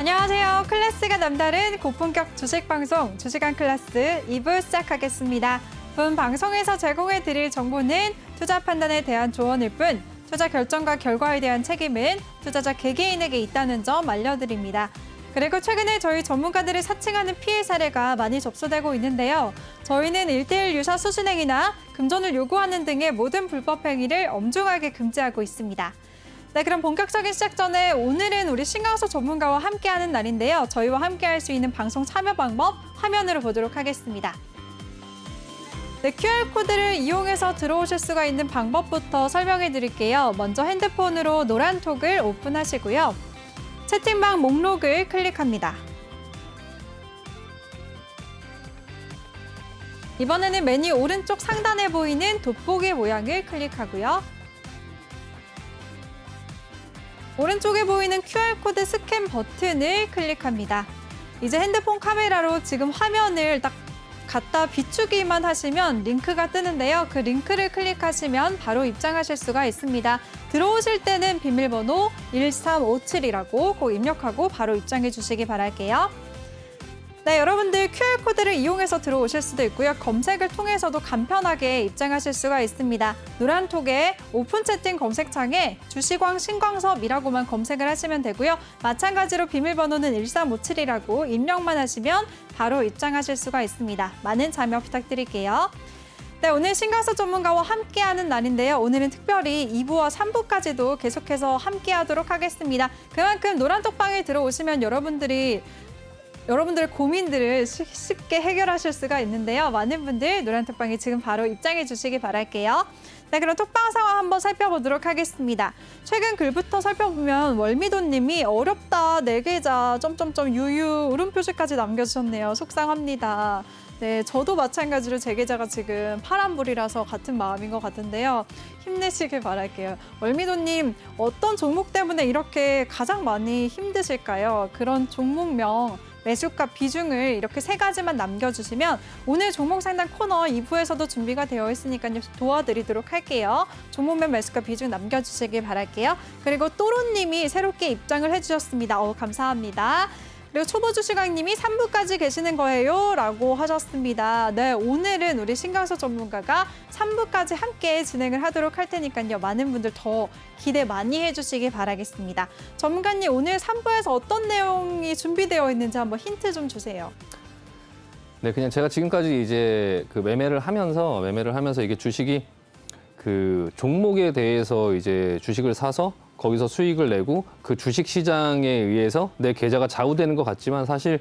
안녕하세요. 클래스가 남다른 고품격 주식 방송 주식왕 클래스 2부 시작하겠습니다. 본 방송에서 제공해 드릴 정보는 투자 판단에 대한 조언일 뿐 투자 결정과 결과에 대한 책임은 투자자 개개인에게 있다는 점 알려드립니다. 그리고 최근에 저희 전문가들을 사칭하는 피해 사례가 많이 접수되고 있는데요. 저희는 1:1 유사 수신행위나 금전을 요구하는 등의 모든 불법 행위를 엄중하게 금지하고 있습니다. 네, 그럼 본격적인 시작 전에 오늘은 우리 신강서 전문가와 함께하는 날인데요. 저희와 함께할 수 있는 방송 참여 방법 화면으로 보도록 하겠습니다. 네, QR코드를 이용해서 들어오실 수가 있는 방법부터 설명해 드릴게요. 먼저 핸드폰으로 노란톡을 오픈하시고요. 채팅방 목록을 클릭합니다. 이번에는 메뉴 오른쪽 상단에 보이는 돋보기 모양을 클릭하고요. 오른쪽에 보이는 QR코드 스캔 버튼을 클릭합니다. 이제 핸드폰 카메라로 지금 화면을 딱 갖다 비추기만 하시면 링크가 뜨는데요. 그 링크를 클릭하시면 바로 입장하실 수가 있습니다. 들어오실 때는 비밀번호 1357이라고 꼭 입력하고 바로 입장해 주시기 바랄게요. 네, 여러분들 QR코드를 이용해서 들어오실 수도 있고요. 검색을 통해서도 간편하게 입장하실 수가 있습니다. 노란톡에 오픈 채팅 검색창에 주식왕 신광섭이라고만 검색을 하시면 되고요. 마찬가지로 비밀번호는 1357이라고 입력만 하시면 바로 입장하실 수가 있습니다. 많은 참여 부탁드릴게요. 네, 오늘 신광섭 전문가와 함께하는 날인데요. 오늘은 특별히 2부와 3부까지도 계속해서 함께하도록 하겠습니다. 그만큼 노란톡방에 들어오시면 여러분들의 고민들을 쉽게 해결하실 수가 있는데요. 많은 분들 노란톡방에 지금 바로 입장해 주시기 바랄게요. 네, 그럼 톡방 상황 한번 살펴보도록 하겠습니다. 최근 글부터 살펴보면 월미도님이 어렵다 내 계좌 유유 울음 표시까지 남겨주셨네요. 속상합니다. 네, 저도 마찬가지로 제 계좌가 지금 파란불이라서 같은 마음인 것 같은데요. 힘내시길 바랄게요. 월미도님, 어떤 종목 때문에 이렇게 가장 많이 힘드실까요? 그런 종목명, 매수가 비중을 이렇게 3가지만 남겨주시면 오늘 종목 상담 코너 2부에서도 준비가 되어 있으니까요. 도와드리도록 할게요. 종목명 매수가 비중 남겨주시길 바랄게요. 그리고 또로님이 새롭게 입장을 해주셨습니다. 감사합니다. 그리고 초보 주식왕님이 3부까지 계시는 거예요 라고 하셨습니다. 네, 오늘은 우리 신강서 전문가가 3부까지 함께 진행을 하도록 할 테니까요. 많은 분들 더 기대 많이 해주시기 바라겠습니다. 전문가님, 오늘 3부에서 어떤 내용이 준비되어 있는지 한번 힌트 좀 주세요. 네, 그냥 제가 지금까지 이제 그 매매를 하면서 이게 주식이 그 종목에 대해서 이제 주식을 사서 거기서 수익을 내고 그 주식 시장에 의해서 내 계좌가 좌우되는 것 같지만 사실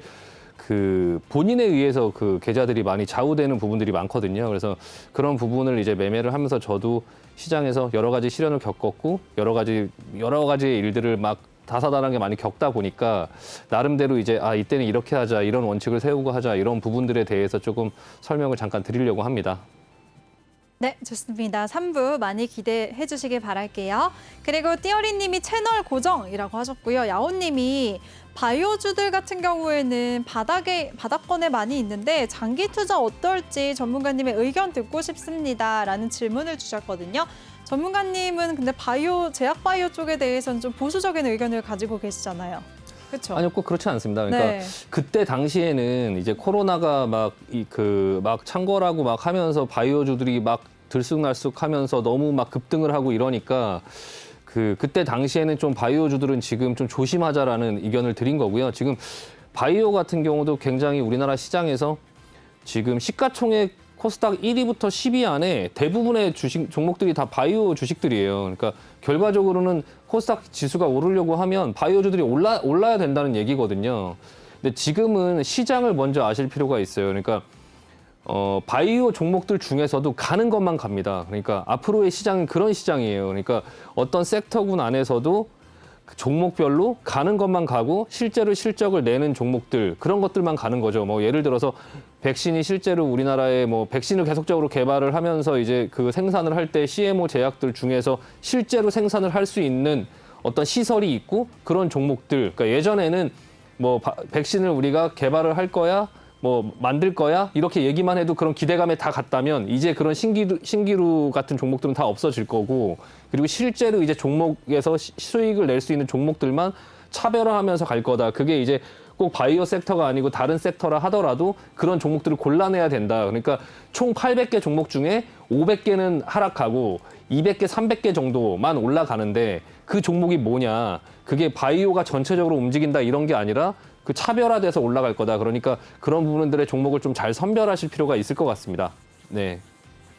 그 본인에 의해서 그 계좌들이 많이 좌우되는 부분들이 많거든요. 그래서 그런 부분을 이제 매매를 하면서 저도 시장에서 여러 가지 시련을 겪었고 여러 가지의 일들을 막 다사다난하게 많이 겪다 보니까 나름대로 이제 이때는 이렇게 하자, 이런 원칙을 세우고 하자, 이런 부분들에 대해서 조금 설명을 잠깐 드리려고 합니다. 네, 좋습니다. 3부 많이 기대해 주시길 바랄게요. 그리고 띠어리님이 채널 고정이라고 하셨고요. 야오님이 바이오주들 같은 경우에는 바닥권에 많이 있는데 장기 투자 어떨지 전문가님의 의견 듣고 싶습니다. 라는 질문을 주셨거든요. 전문가님은 근데 제약 바이오 쪽에 대해서는 좀 보수적인 의견을 가지고 계시잖아요. 그렇죠? 아니요, 꼭 그렇지 않습니다. 그러니까 네. 그때 당시에는 이제 코로나가 막 창궐하고 막 하면서 바이오주들이 막 들쑥날쑥하면서 너무 막 급등을 하고 이러니까 그때 당시에는 좀 바이오주들은 지금 좀 조심하자라는 의견을 드린 거고요. 지금 바이오 같은 경우도 굉장히 우리나라 시장에서 지금 시가총액 코스닥 1위부터 10위 안에 대부분의 주식 종목들이 다 바이오 주식들이에요. 그러니까 결과적으로는 코스닥 지수가 오르려고 하면 바이오주들이 올라야 된다는 얘기거든요. 근데 지금은 시장을 먼저 아실 필요가 있어요. 그러니까 바이오 종목들 중에서도 가는 것만 갑니다. 그러니까 앞으로의 시장은 그런 시장이에요. 그러니까 어떤 섹터군 안에서도 그 종목별로 가는 것만 가고 실제로 실적을 내는 종목들, 그런 것들만 가는 거죠. 뭐 예를 들어서 백신이 실제로 우리나라에 뭐 백신을 계속적으로 개발을 하면서 이제 그 생산을 할 때 CMO 제약들 중에서 실제로 생산을 할 수 있는 어떤 시설이 있고 그런 종목들. 그러니까 예전에는 뭐 백신을 우리가 개발을 할 거야, 뭐 만들 거야 이렇게 얘기만 해도 그런 기대감에 다 갔다면 이제 그런 신기루 같은 종목들은 다 없어질 거고, 그리고 실제로 이제 종목에서 수익을 낼 수 있는 종목들만 차별화하면서 갈 거다. 그게 이제 꼭 바이오 섹터가 아니고 다른 섹터라 하더라도 그런 종목들을 골라내야 된다. 그러니까 총 800개 종목 중에 500개는 하락하고 200개, 300개 정도만 올라가는데 그 종목이 뭐냐. 그게 바이오가 전체적으로 움직인다 이런 게 아니라 그 차별화돼서 올라갈 거다. 그러니까 그런 부분들의 종목을 좀 잘 선별하실 필요가 있을 것 같습니다. 네.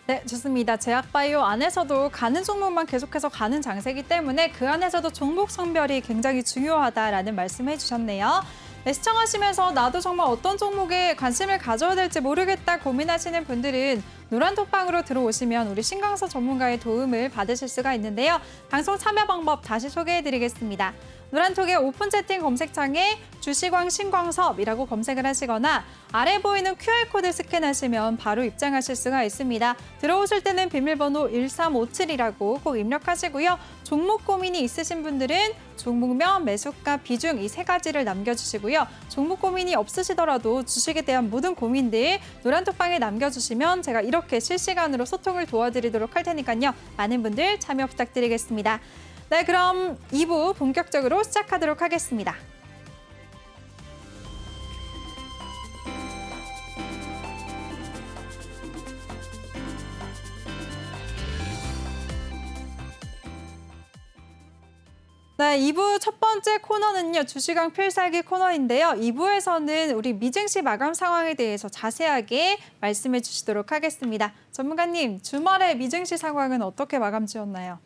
네, 좋습니다. 제약바이오 안에서도 가는 종목만 계속해서 가는 장세이기 때문에 그 안에서도 종목 선별이 굉장히 중요하다라는 말씀을 해주셨네요. 네, 시청하시면서 나도 정말 어떤 종목에 관심을 가져야 될지 모르겠다 고민하시는 분들은 노란톡방으로 들어오시면 우리 신광서 전문가의 도움을 받으실 수가 있는데요. 방송 참여 방법 다시 소개해드리겠습니다. 노란톡의 오픈 채팅 검색창에 주시광 신광섭이라고 검색을 하시거나 아래 보이는 QR코드 스캔하시면 바로 입장하실 수가 있습니다. 들어오실 때는 비밀번호 1357이라고 꼭 입력하시고요. 종목 고민이 있으신 분들은 종목명, 매수가, 비중 이 3가지를 남겨주시고요. 종목 고민이 없으시더라도 주식에 대한 모든 고민들 노란톡방에 남겨주시면 제가 이렇게 실시간으로 소통을 도와드리도록 할 테니까요. 많은 분들 참여 부탁드리겠습니다. 네, 그럼 2부 본격적으로 시작하도록 하겠습니다. 네, 2부 첫 번째 코너는요. 주시강 필살기 코너인데요. 2부에서는 우리 미증시 마감 상황에 대해서 자세하게 말씀해 주시도록 하겠습니다. 전문가님, 주말에 미증시 상황은 어떻게 마감 지었나요?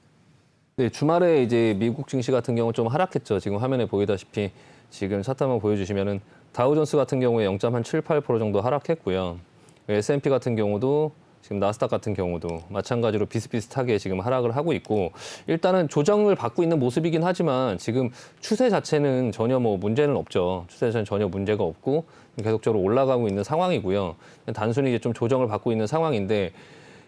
네, 주말에 이제 미국 증시 같은 경우 좀 하락했죠. 지금 화면에 보이다시피 지금 차트 한번 보여주시면은 다우존스 같은 경우에 0.78% 정도 하락했고요. S&P 같은 경우도 지금 나스닥 같은 경우도 마찬가지로 비슷비슷하게 지금 하락을 하고 있고 일단은 조정을 받고 있는 모습이긴 하지만 지금 추세 자체는 전혀 뭐 문제는 없죠. 추세 자체는 전혀 문제가 없고 계속적으로 올라가고 있는 상황이고요. 단순히 이제 좀 조정을 받고 있는 상황인데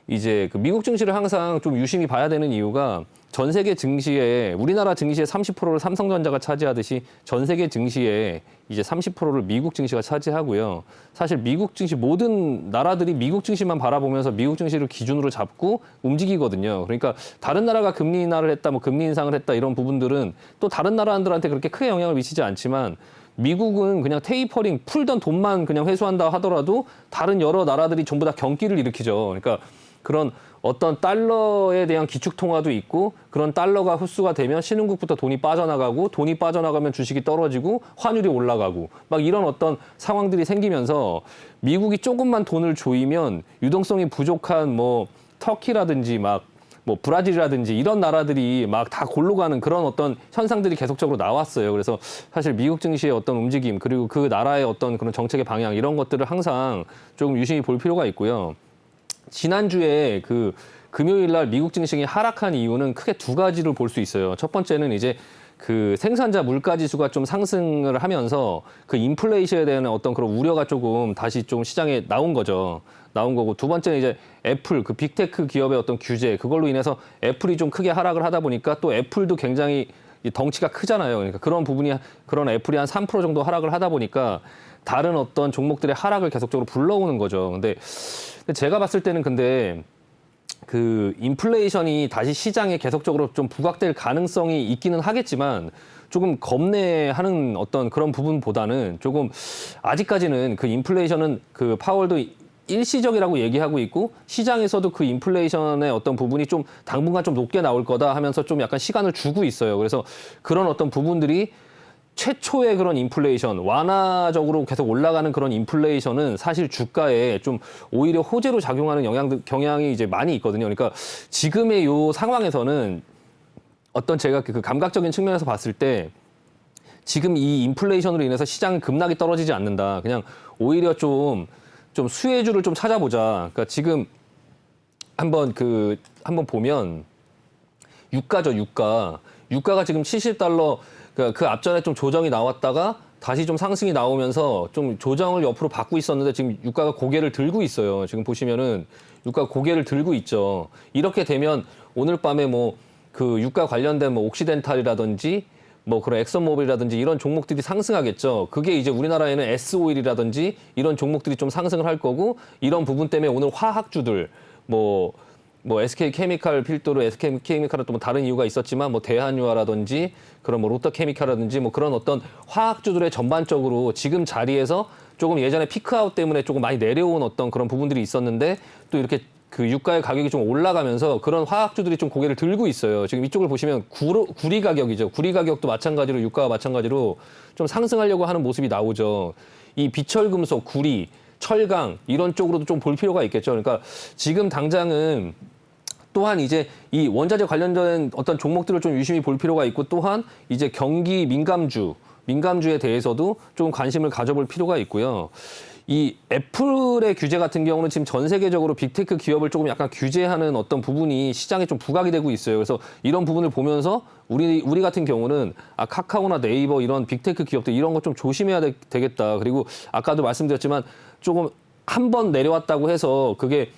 이제 그 미국 증시를 항상 좀 유심히 봐야 되는 이유가 전 세계 증시에 우리나라 증시의 30%를 삼성전자가 차지하듯이 전 세계 증시에 이제 30%를 미국 증시가 차지하고요. 사실 미국 증시 모든 나라들이 미국 증시만 바라보면서 미국 증시를 기준으로 잡고 움직이거든요. 그러니까 다른 나라가 금리 인하를 했다, 뭐 금리 인상을 했다 이런 부분들은 또 다른 나라들한테 그렇게 크게 영향을 미치지 않지만 미국은 그냥 테이퍼링 풀던 돈만 그냥 회수한다 하더라도 다른 여러 나라들이 전부 다 경기를 일으키죠. 그러니까 그런 어떤 달러에 대한 기축 통화도 있고 그런 달러가 흡수가 되면 신흥국부터 돈이 빠져나가고 돈이 빠져나가면 주식이 떨어지고 환율이 올라가고 막 이런 어떤 상황들이 생기면서 미국이 조금만 돈을 조이면 유동성이 부족한 뭐 터키라든지 막 뭐 브라질이라든지 이런 나라들이 막 다 골로 가는 그런 어떤 현상들이 계속적으로 나왔어요. 그래서 사실 미국 증시의 어떤 움직임 그리고 그 나라의 어떤 그런 정책의 방향 이런 것들을 항상 조금 유심히 볼 필요가 있고요. 지난주에 그 금요일 날 미국 증시가 하락한 이유는 크게 두 가지를 볼 수 있어요. 첫 번째는 이제 그 생산자 물가 지수가 좀 상승을 하면서 그 인플레이션에 대한 어떤 그런 우려가 조금 다시 좀 시장에 나온 거죠. 나온 거고 두 번째는 이제 애플 그 빅테크 기업의 어떤 규제 그걸로 인해서 애플이 좀 크게 하락을 하다 보니까 또 애플도 굉장히 덩치가 크잖아요. 그러니까 그런 부분이 그런 애플이 한 3% 정도 하락을 하다 보니까 다른 어떤 종목들의 하락을 계속적으로 불러오는 거죠. 근데 제가 봤을 때는 근데 그 인플레이션이 다시 시장에 계속적으로 좀 부각될 가능성이 있기는 하겠지만 조금 겁내하는 어떤 그런 부분보다는 조금 아직까지는 그 인플레이션은 그 파월도 일시적이라고 얘기하고 있고 시장에서도 그 인플레이션의 어떤 부분이 좀 당분간 좀 높게 나올 거다 하면서 좀 약간 시간을 주고 있어요. 그래서 그런 어떤 부분들이 최초의 그런 인플레이션, 완화적으로 계속 올라가는 그런 인플레이션은 사실 주가에 좀 오히려 호재로 작용하는 경향이 이제 많이 있거든요. 그러니까 지금의 요 상황에서는 어떤 제가 그 감각적인 측면에서 봤을 때 지금 이 인플레이션으로 인해서 시장 급락이 떨어지지 않는다. 그냥 오히려 좀 수혜주를 좀 찾아보자. 그러니까 지금 한번 보면 유가죠, 유가. 유가가 지금 70달러 그 앞전에 좀 조정이 나왔다가 다시 좀 상승이 나오면서 좀 조정을 옆으로 받고 있었는데 지금 유가가 고개를 들고 있어요. 지금 보시면은 유가가 고개를 들고 있죠. 이렇게 되면 오늘 밤에 뭐 그 유가 관련된 뭐 옥시덴탈이라든지 뭐 그런 엑선모빌이라든지 이런 종목들이 상승하겠죠. 그게 이제 우리나라에는 S오일이라든지 이런 종목들이 좀 상승을 할 거고 이런 부분 때문에 오늘 화학주들 뭐 뭐 SK케미칼 필두로 SK케미칼은 또 뭐 다른 이유가 있었지만 뭐 대한유화라든지 그런 뭐 롯데케미칼이라든지 뭐 그런 어떤 화학주들의 전반적으로 지금 자리에서 조금 예전에 피크아웃 때문에 조금 많이 내려온 어떤 그런 부분들이 있었는데 또 이렇게 그 유가의 가격이 좀 올라가면서 그런 화학주들이 좀 고개를 들고 있어요. 지금 이쪽을 보시면 구리 가격이죠. 구리 가격도 마찬가지로 유가와 마찬가지로 좀 상승하려고 하는 모습이 나오죠. 이 비철금속, 구리, 철강 이런 쪽으로도 좀 볼 필요가 있겠죠. 그러니까 지금 당장은 또한 이제 이 원자재 관련된 어떤 종목들을 좀 유심히 볼 필요가 있고 또한 이제 경기 민감주에 대해서도 좀 관심을 가져볼 필요가 있고요. 이 애플의 규제 같은 경우는 지금 전 세계적으로 빅테크 기업을 조금 약간 규제하는 어떤 부분이 시장에 좀 부각이 되고 있어요. 그래서 이런 부분을 보면서 우리 같은 경우는 카카오나 네이버 이런 빅테크 기업들 이런 거 좀 조심해야 되겠다. 그리고 아까도 말씀드렸지만 조금 한 번 내려왔다고 해서 그게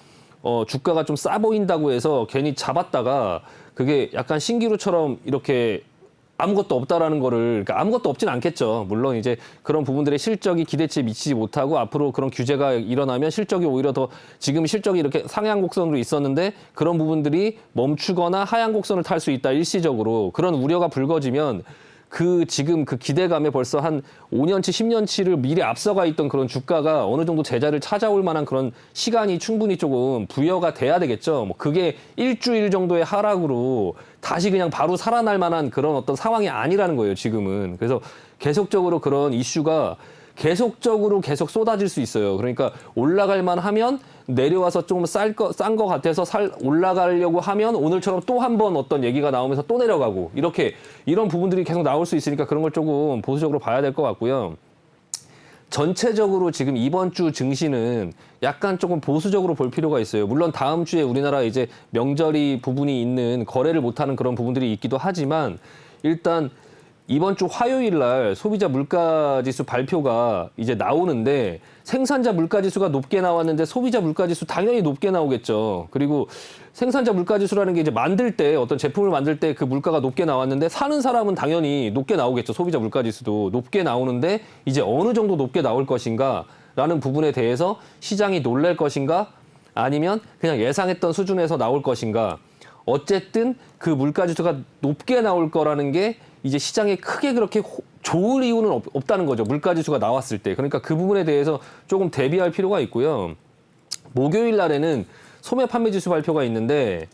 주가가 좀 싸 보인다고 해서 괜히 잡았다가 그게 약간 신기루처럼 이렇게 아무것도 없다라는 거를, 그러니까 아무것도 없진 않겠죠. 물론 이제 그런 부분들의 실적이 기대치에 미치지 못하고 앞으로 그런 규제가 일어나면 실적이 오히려 더 지금 실적이 이렇게 상향 곡선으로 있었는데 그런 부분들이 멈추거나 하향 곡선을 탈 수 있다 일시적으로 그런 우려가 불거지면 지금 그 기대감에 벌써 한 5년치, 10년치를 미리 앞서가 있던 그런 주가가 어느 정도 제자를 찾아올 만한 그런 시간이 충분히 조금 부여가 돼야 되겠죠. 뭐 그게 일주일 정도의 하락으로 다시 그냥 바로 살아날 만한 그런 어떤 상황이 아니라는 거예요, 지금은. 그래서 계속적으로 그런 이슈가 계속 쏟아질 수 있어요. 그러니까 올라갈만 하면 내려와서 좀 싼 거 같아서 올라가려고 하면 오늘처럼 또 한 번 어떤 얘기가 나오면서 또 내려가고 이런 부분들이 계속 나올 수 있으니까 그런 걸 조금 보수적으로 봐야 될 것 같고요. 전체적으로 지금 이번 주 증시는 약간 조금 보수적으로 볼 필요가 있어요. 물론 다음 주에 우리나라 이제 명절이 부분이 있는 거래를 못하는 그런 부분들이 있기도 하지만 일단 이번 주 화요일 날 소비자 물가지수 발표가 이제 나오는데 생산자 물가지수가 높게 나왔는데 소비자 물가지수 당연히 높게 나오겠죠. 그리고 생산자 물가지수라는 게 이제 만들 때 어떤 제품을 만들 때 그 물가가 높게 나왔는데 사는 사람은 당연히 높게 나오겠죠. 소비자 물가지수도 높게 나오는데 이제 어느 정도 높게 나올 것인가 라는 부분에 대해서 시장이 놀랄 것인가 아니면 그냥 예상했던 수준에서 나올 것인가 어쨌든 그 물가지수가 높게 나올 거라는 게 이제 시장에 크게 그렇게 좋을 이유는 없다는 거죠. 물가지수가 나왔을 때. 그러니까 그 부분에 대해서 조금 대비할 필요가 있고요. 목요일 날에는 소매 판매 지수 발표가 있는데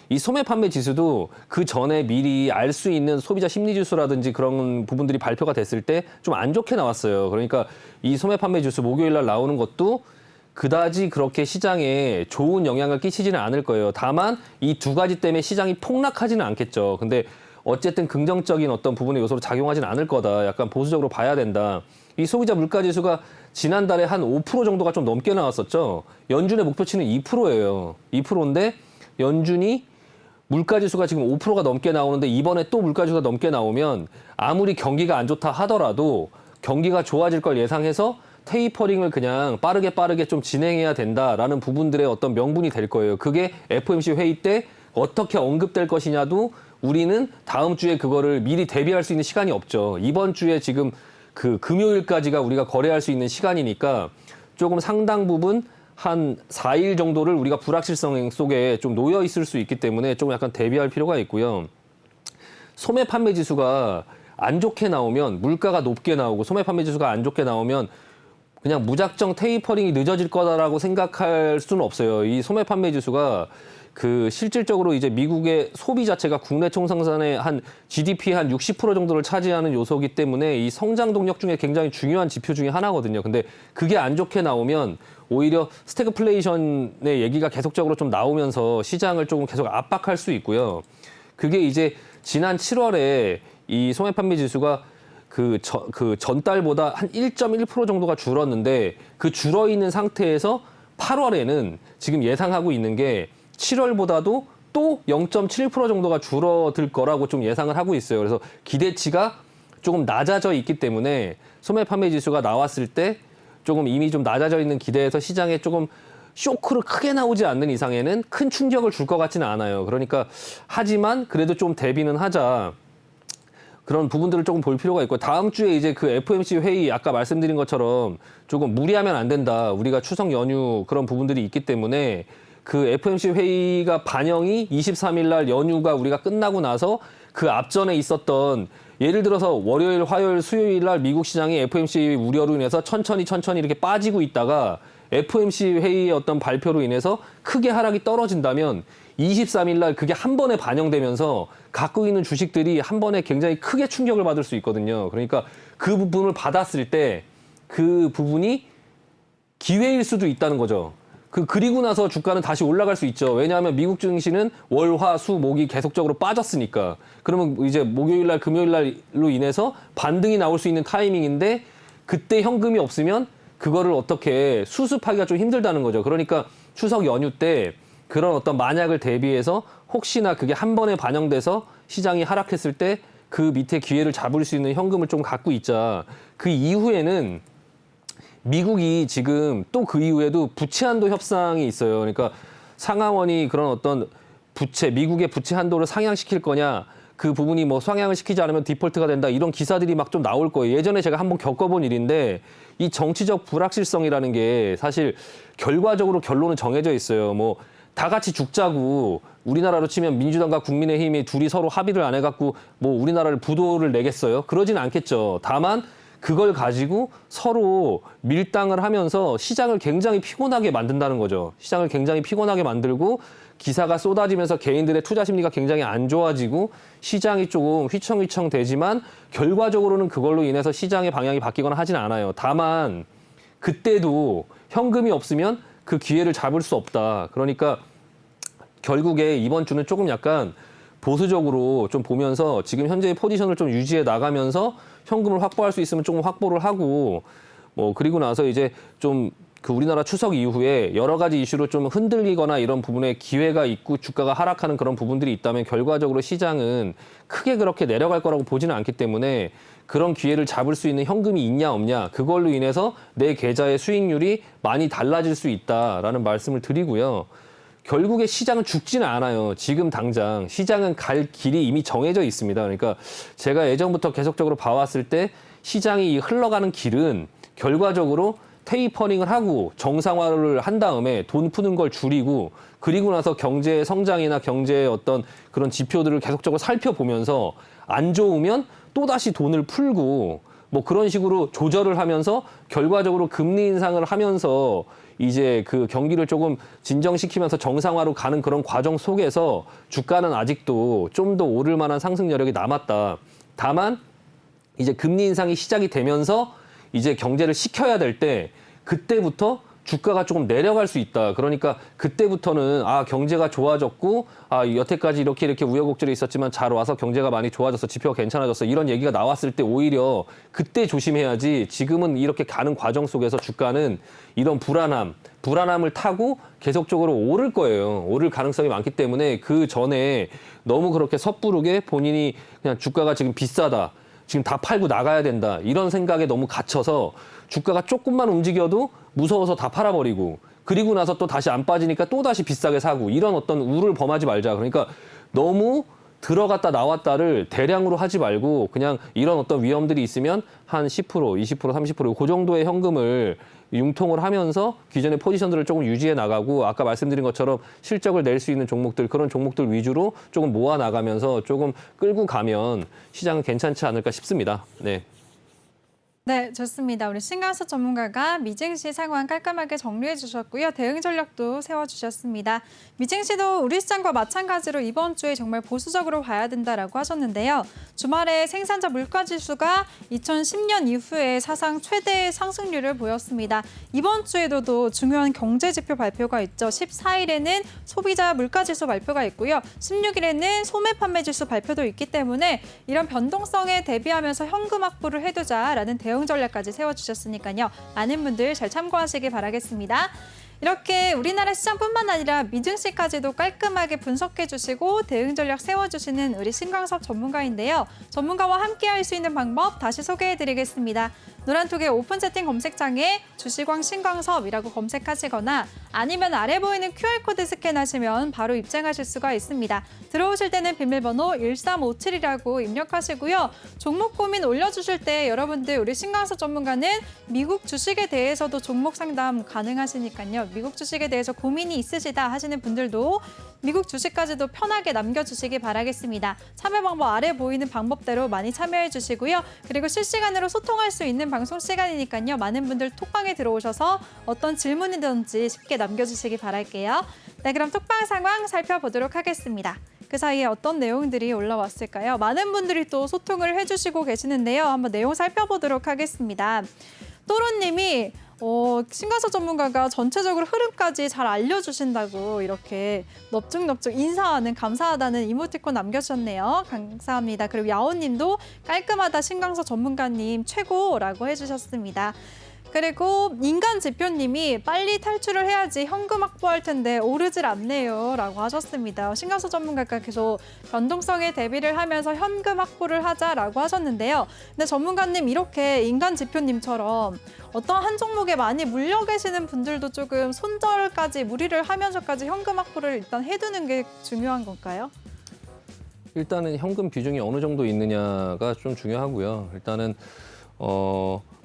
이 소매 판매 지수도 그 전에 미리 알 수 있는 소비자 심리 지수라든지 그런 부분들이 발표가 됐을 때 좀 안 좋게 나왔어요. 그러니까 이 소매 판매 지수 목요일 날 나오는 것도 그다지 그렇게 시장에 좋은 영향을 끼치지는 않을 거예요. 다만 이 두 가지 때문에 시장이 폭락하지는 않겠죠. 근데 어쨌든 긍정적인 어떤 부분의 요소로 작용하지는 않을 거다. 약간 보수적으로 봐야 된다. 이 소비자 물가지수가 지난달에 한 5% 정도가 좀 넘게 나왔었죠. 연준의 목표치는 2%예요. 2%인데 연준이 물가지수가 지금 5%가 넘게 나오는데 이번에 또 물가지수가 넘게 나오면 아무리 경기가 안 좋다 하더라도 경기가 좋아질 걸 예상해서 테이퍼링을 그냥 빠르게 좀 진행해야 된다라는 부분들의 어떤 명분이 될 거예요. 그게 FOMC 회의 때 어떻게 언급될 것이냐도 우리는 다음 주에 그거를 미리 대비할 수 있는 시간이 없죠. 이번 주에 지금 그 금요일까지가 우리가 거래할 수 있는 시간이니까 조금 상당 부분 한 4일 정도를 우리가 불확실성 속에 좀 놓여 있을 수 있기 때문에 조금 약간 대비할 필요가 있고요. 소매 판매 지수가 안 좋게 나오면 물가가 높게 나오고 소매 판매 지수가 안 좋게 나오면 그냥 무작정 테이퍼링이 늦어질 거다라고 생각할 수는 없어요. 이 소매 판매 지수가 실질적으로 이제 미국의 소비 자체가 국내 총생산의 한 GDP 한 60% 정도를 차지하는 요소이기 때문에 이 성장 동력 중에 굉장히 중요한 지표 중에 하나거든요. 근데 그게 안 좋게 나오면 오히려 스태그플레이션의 얘기가 계속적으로 좀 나오면서 시장을 조금 계속 압박할 수 있고요. 그게 이제 지난 7월에 이 소매 판매 지수가 그 전달보다 한 1.1% 정도가 줄었는데 그 줄어 있는 상태에서 8월에는 지금 예상하고 있는 게 7월보다도 또 0.7% 정도가 줄어들 거라고 좀 예상을 하고 있어요. 그래서 기대치가 조금 낮아져 있기 때문에 소매 판매 지수가 나왔을 때 조금 이미 좀 낮아져 있는 기대에서 시장에 조금 쇼크를 크게 나오지 않는 이상에는 큰 충격을 줄 것 같지는 않아요. 그러니까 하지만 그래도 좀 대비는 하자. 그런 부분들을 조금 볼 필요가 있고 다음 주에 이제 그 FOMC 회의 아까 말씀드린 것처럼 조금 무리하면 안 된다. 우리가 추석 연휴 그런 부분들이 있기 때문에 그 FOMC 회의가 반영이 23일 날 연휴가 우리가 끝나고 나서 그 앞전에 있었던 예를 들어서 월요일, 화요일, 수요일 날 미국 시장이 FOMC 우려로 인해서 천천히 이렇게 빠지고 있다가 FOMC 회의의 어떤 발표로 인해서 크게 하락이 떨어진다면 23일 날 그게 한 번에 반영되면서 갖고 있는 주식들이 한 번에 굉장히 크게 충격을 받을 수 있거든요. 그러니까 그 부분을 받았을 때 그 부분이 기회일 수도 있다는 거죠. 그리고 나서 주가는 다시 올라갈 수 있죠. 왜냐하면 미국 증시는 월, 화, 수, 목이 계속적으로 빠졌으니까. 그러면 이제 목요일 날, 금요일 날로 인해서 반등이 나올 수 있는 타이밍인데 그때 현금이 없으면 그거를 어떻게 수습하기가 좀 힘들다는 거죠. 그러니까 추석 연휴 때 그런 어떤 만약을 대비해서 혹시나 그게 한 번에 반영돼서 시장이 하락했을 때 그 밑에 기회를 잡을 수 있는 현금을 좀 갖고 있자. 그 이후에는 미국이 지금 또 그 이후에도 부채 한도 협상이 있어요. 그러니까 상하원이 그런 어떤 미국의 부채 한도를 상향시킬 거냐, 그 부분이 뭐 상향을 시키지 않으면 디폴트가 된다, 이런 기사들이 막 좀 나올 거예요. 예전에 제가 한번 겪어본 일인데 이 정치적 불확실성이라는 게 사실 결과적으로 결론은 정해져 있어요. 뭐 다 같이 죽자고 우리나라로 치면 민주당과 국민의힘이 둘이 서로 합의를 안 해갖고 뭐 우리나라를 부도를 내겠어요? 그러진 않겠죠. 다만 그걸 가지고 서로 밀당을 하면서 시장을 굉장히 피곤하게 만든다는 거죠. 시장을 굉장히 피곤하게 만들고 기사가 쏟아지면서 개인들의 투자 심리가 굉장히 안 좋아지고 시장이 조금 휘청휘청 되지만 결과적으로는 그걸로 인해서 시장의 방향이 바뀌거나 하진 않아요. 다만 그때도 현금이 없으면 그 기회를 잡을 수 없다. 그러니까 결국에 이번 주는 조금 약간 보수적으로 좀 보면서 지금 현재의 포지션을 좀 유지해 나가면서 현금을 확보할 수 있으면 조금 확보를 하고 뭐 그리고 나서 이제 좀 그 우리나라 추석 이후에 여러 가지 이슈로 좀 흔들리거나 이런 부분에 기회가 있고 주가가 하락하는 그런 부분들이 있다면 결과적으로 시장은 크게 그렇게 내려갈 거라고 보지는 않기 때문에 그런 기회를 잡을 수 있는 현금이 있냐 없냐 그걸로 인해서 내 계좌의 수익률이 많이 달라질 수 있다라는 말씀을 드리고요. 결국에 시장은 죽지는 않아요. 지금 당장 시장은 갈 길이 이미 정해져 있습니다. 그러니까 제가 예전부터 계속적으로 봐왔을 때 시장이 흘러가는 길은 결과적으로 테이퍼링을 하고 정상화를 한 다음에 돈 푸는 걸 줄이고 그리고 나서 경제 성장이나 경제의 어떤 그런 지표들을 계속적으로 살펴보면서 안 좋으면 또다시 돈을 풀고 뭐 그런 식으로 조절을 하면서 결과적으로 금리 인상을 하면서 이제 그 경기를 조금 진정시키면서 정상화로 가는 그런 과정 속에서 주가는 아직도 좀 더 오를 만한 상승 여력이 남았다. 다만 이제 금리 인상이 시작이 되면서 이제 경제를 식혀야 될 때 그때부터 주가가 조금 내려갈 수 있다. 그러니까 그때부터는 경제가 좋아졌고 여태까지 이렇게 우여곡절이 있었지만 잘 와서 경제가 많이 좋아졌어. 지표가 괜찮아졌어. 이런 얘기가 나왔을 때 오히려 그때 조심해야지 지금은 이렇게 가는 과정 속에서 주가는 이런 불안함을 타고 계속적으로 오를 거예요. 오를 가능성이 많기 때문에 그 전에 너무 그렇게 섣부르게 본인이 그냥 주가가 지금 비싸다. 지금 다 팔고 나가야 된다. 이런 생각에 너무 갇혀서 주가가 조금만 움직여도 무서워서 다 팔아버리고 그리고 나서 또 다시 안 빠지니까 또 다시 비싸게 사고 이런 어떤 우를 범하지 말자. 그러니까 너무 들어갔다 나왔다를 대량으로 하지 말고 그냥 이런 어떤 위험들이 있으면 한 10%, 20%, 30% 그 정도의 현금을 융통을 하면서 기존의 포지션들을 조금 유지해 나가고 아까 말씀드린 것처럼 실적을 낼 수 있는 종목들 그런 종목들 위주로 조금 모아 나가면서 조금 끌고 가면 시장은 괜찮지 않을까 싶습니다. 네. 네, 좋습니다. 우리 신강서 전문가가 미증시 상황 깔끔하게 정리해 주셨고요. 대응 전략도 세워주셨습니다. 미증시도 우리 시장과 마찬가지로 이번 주에 정말 보수적으로 봐야 된다라고 하셨는데요. 주말에 생산자 물가지수가 2010년 이후에 사상 최대의 상승률을 보였습니다. 이번 주에도 또 중요한 경제지표 발표가 있죠. 14일에는 소비자 물가지수 발표가 있고요. 16일에는 소매 판매지수 발표도 있기 때문에 이런 변동성에 대비하면서 현금 확보를 해두자라는 대응 전략까지 세워주셨으니까요. 많은 분들 잘 참고하시길 바라겠습니다. 이렇게 우리나라 시장뿐만 아니라 미증시까지도 깔끔하게 분석해 주시고 대응 전략 세워주시는 우리 신광섭 전문가인데요. 전문가와 함께할 수 있는 방법 다시 소개해드리겠습니다. 노란톡의 오픈 채팅 검색창에 주시광 신광섭이라고 검색하시거나 아니면 아래 보이는 QR코드 스캔하시면 바로 입장하실 수가 있습니다. 들어오실 때는 비밀번호 1357이라고 입력하시고요. 종목 고민 올려주실 때 여러분들 우리 신광섭 전문가는 미국 주식에 대해서도 종목 상담 가능하시니까요. 미국 주식에 대해서 고민이 있으시다 하시는 분들도 미국 주식까지도 편하게 남겨주시기 바라겠습니다. 참여 방법 아래 보이는 방법대로 많이 참여해 주시고요. 그리고 실시간으로 소통할 수 있는 방송 시간이니까요. 많은 분들 톡방에 들어오셔서 어떤 질문이든지 쉽게 남겨주시기 바랄게요. 네, 그럼 톡방 상황 살펴보도록 하겠습니다. 그 사이에 어떤 내용들이 올라왔을까요? 많은 분들이 또 소통을 해주시고 계시는데요. 한번 내용 살펴보도록 하겠습니다. 또로님이 신가서 전문가가 전체적으로 흐름까지 잘 알려주신다고 이렇게 넙죽넙죽 인사하는 감사하다는 이모티콘 남겨주셨네요. 감사합니다. 그리고 야오님도 깔끔하다 신강서 전문가님 최고라고 해주셨습니다. 그리고 인간 지표님이 빨리 탈출을 해야지 현금 확보할 텐데 오르질 않네요 라고 하셨습니다. 신가서 전문가가 계속 변동성에 대비를 하면서 현금 확보를 하자라고 하셨는데요. 근데 전문가님 이렇게 인간 지표님처럼 어떤 한 종목에 많이 물려 계시는 분들도 조금 손절까지 무리를 하면서까지 현금 확보를 일단 해두는 게 중요한 건가요? 일단은 현금 비중이 어느 정도 있느냐가 좀 중요하고요. 일단은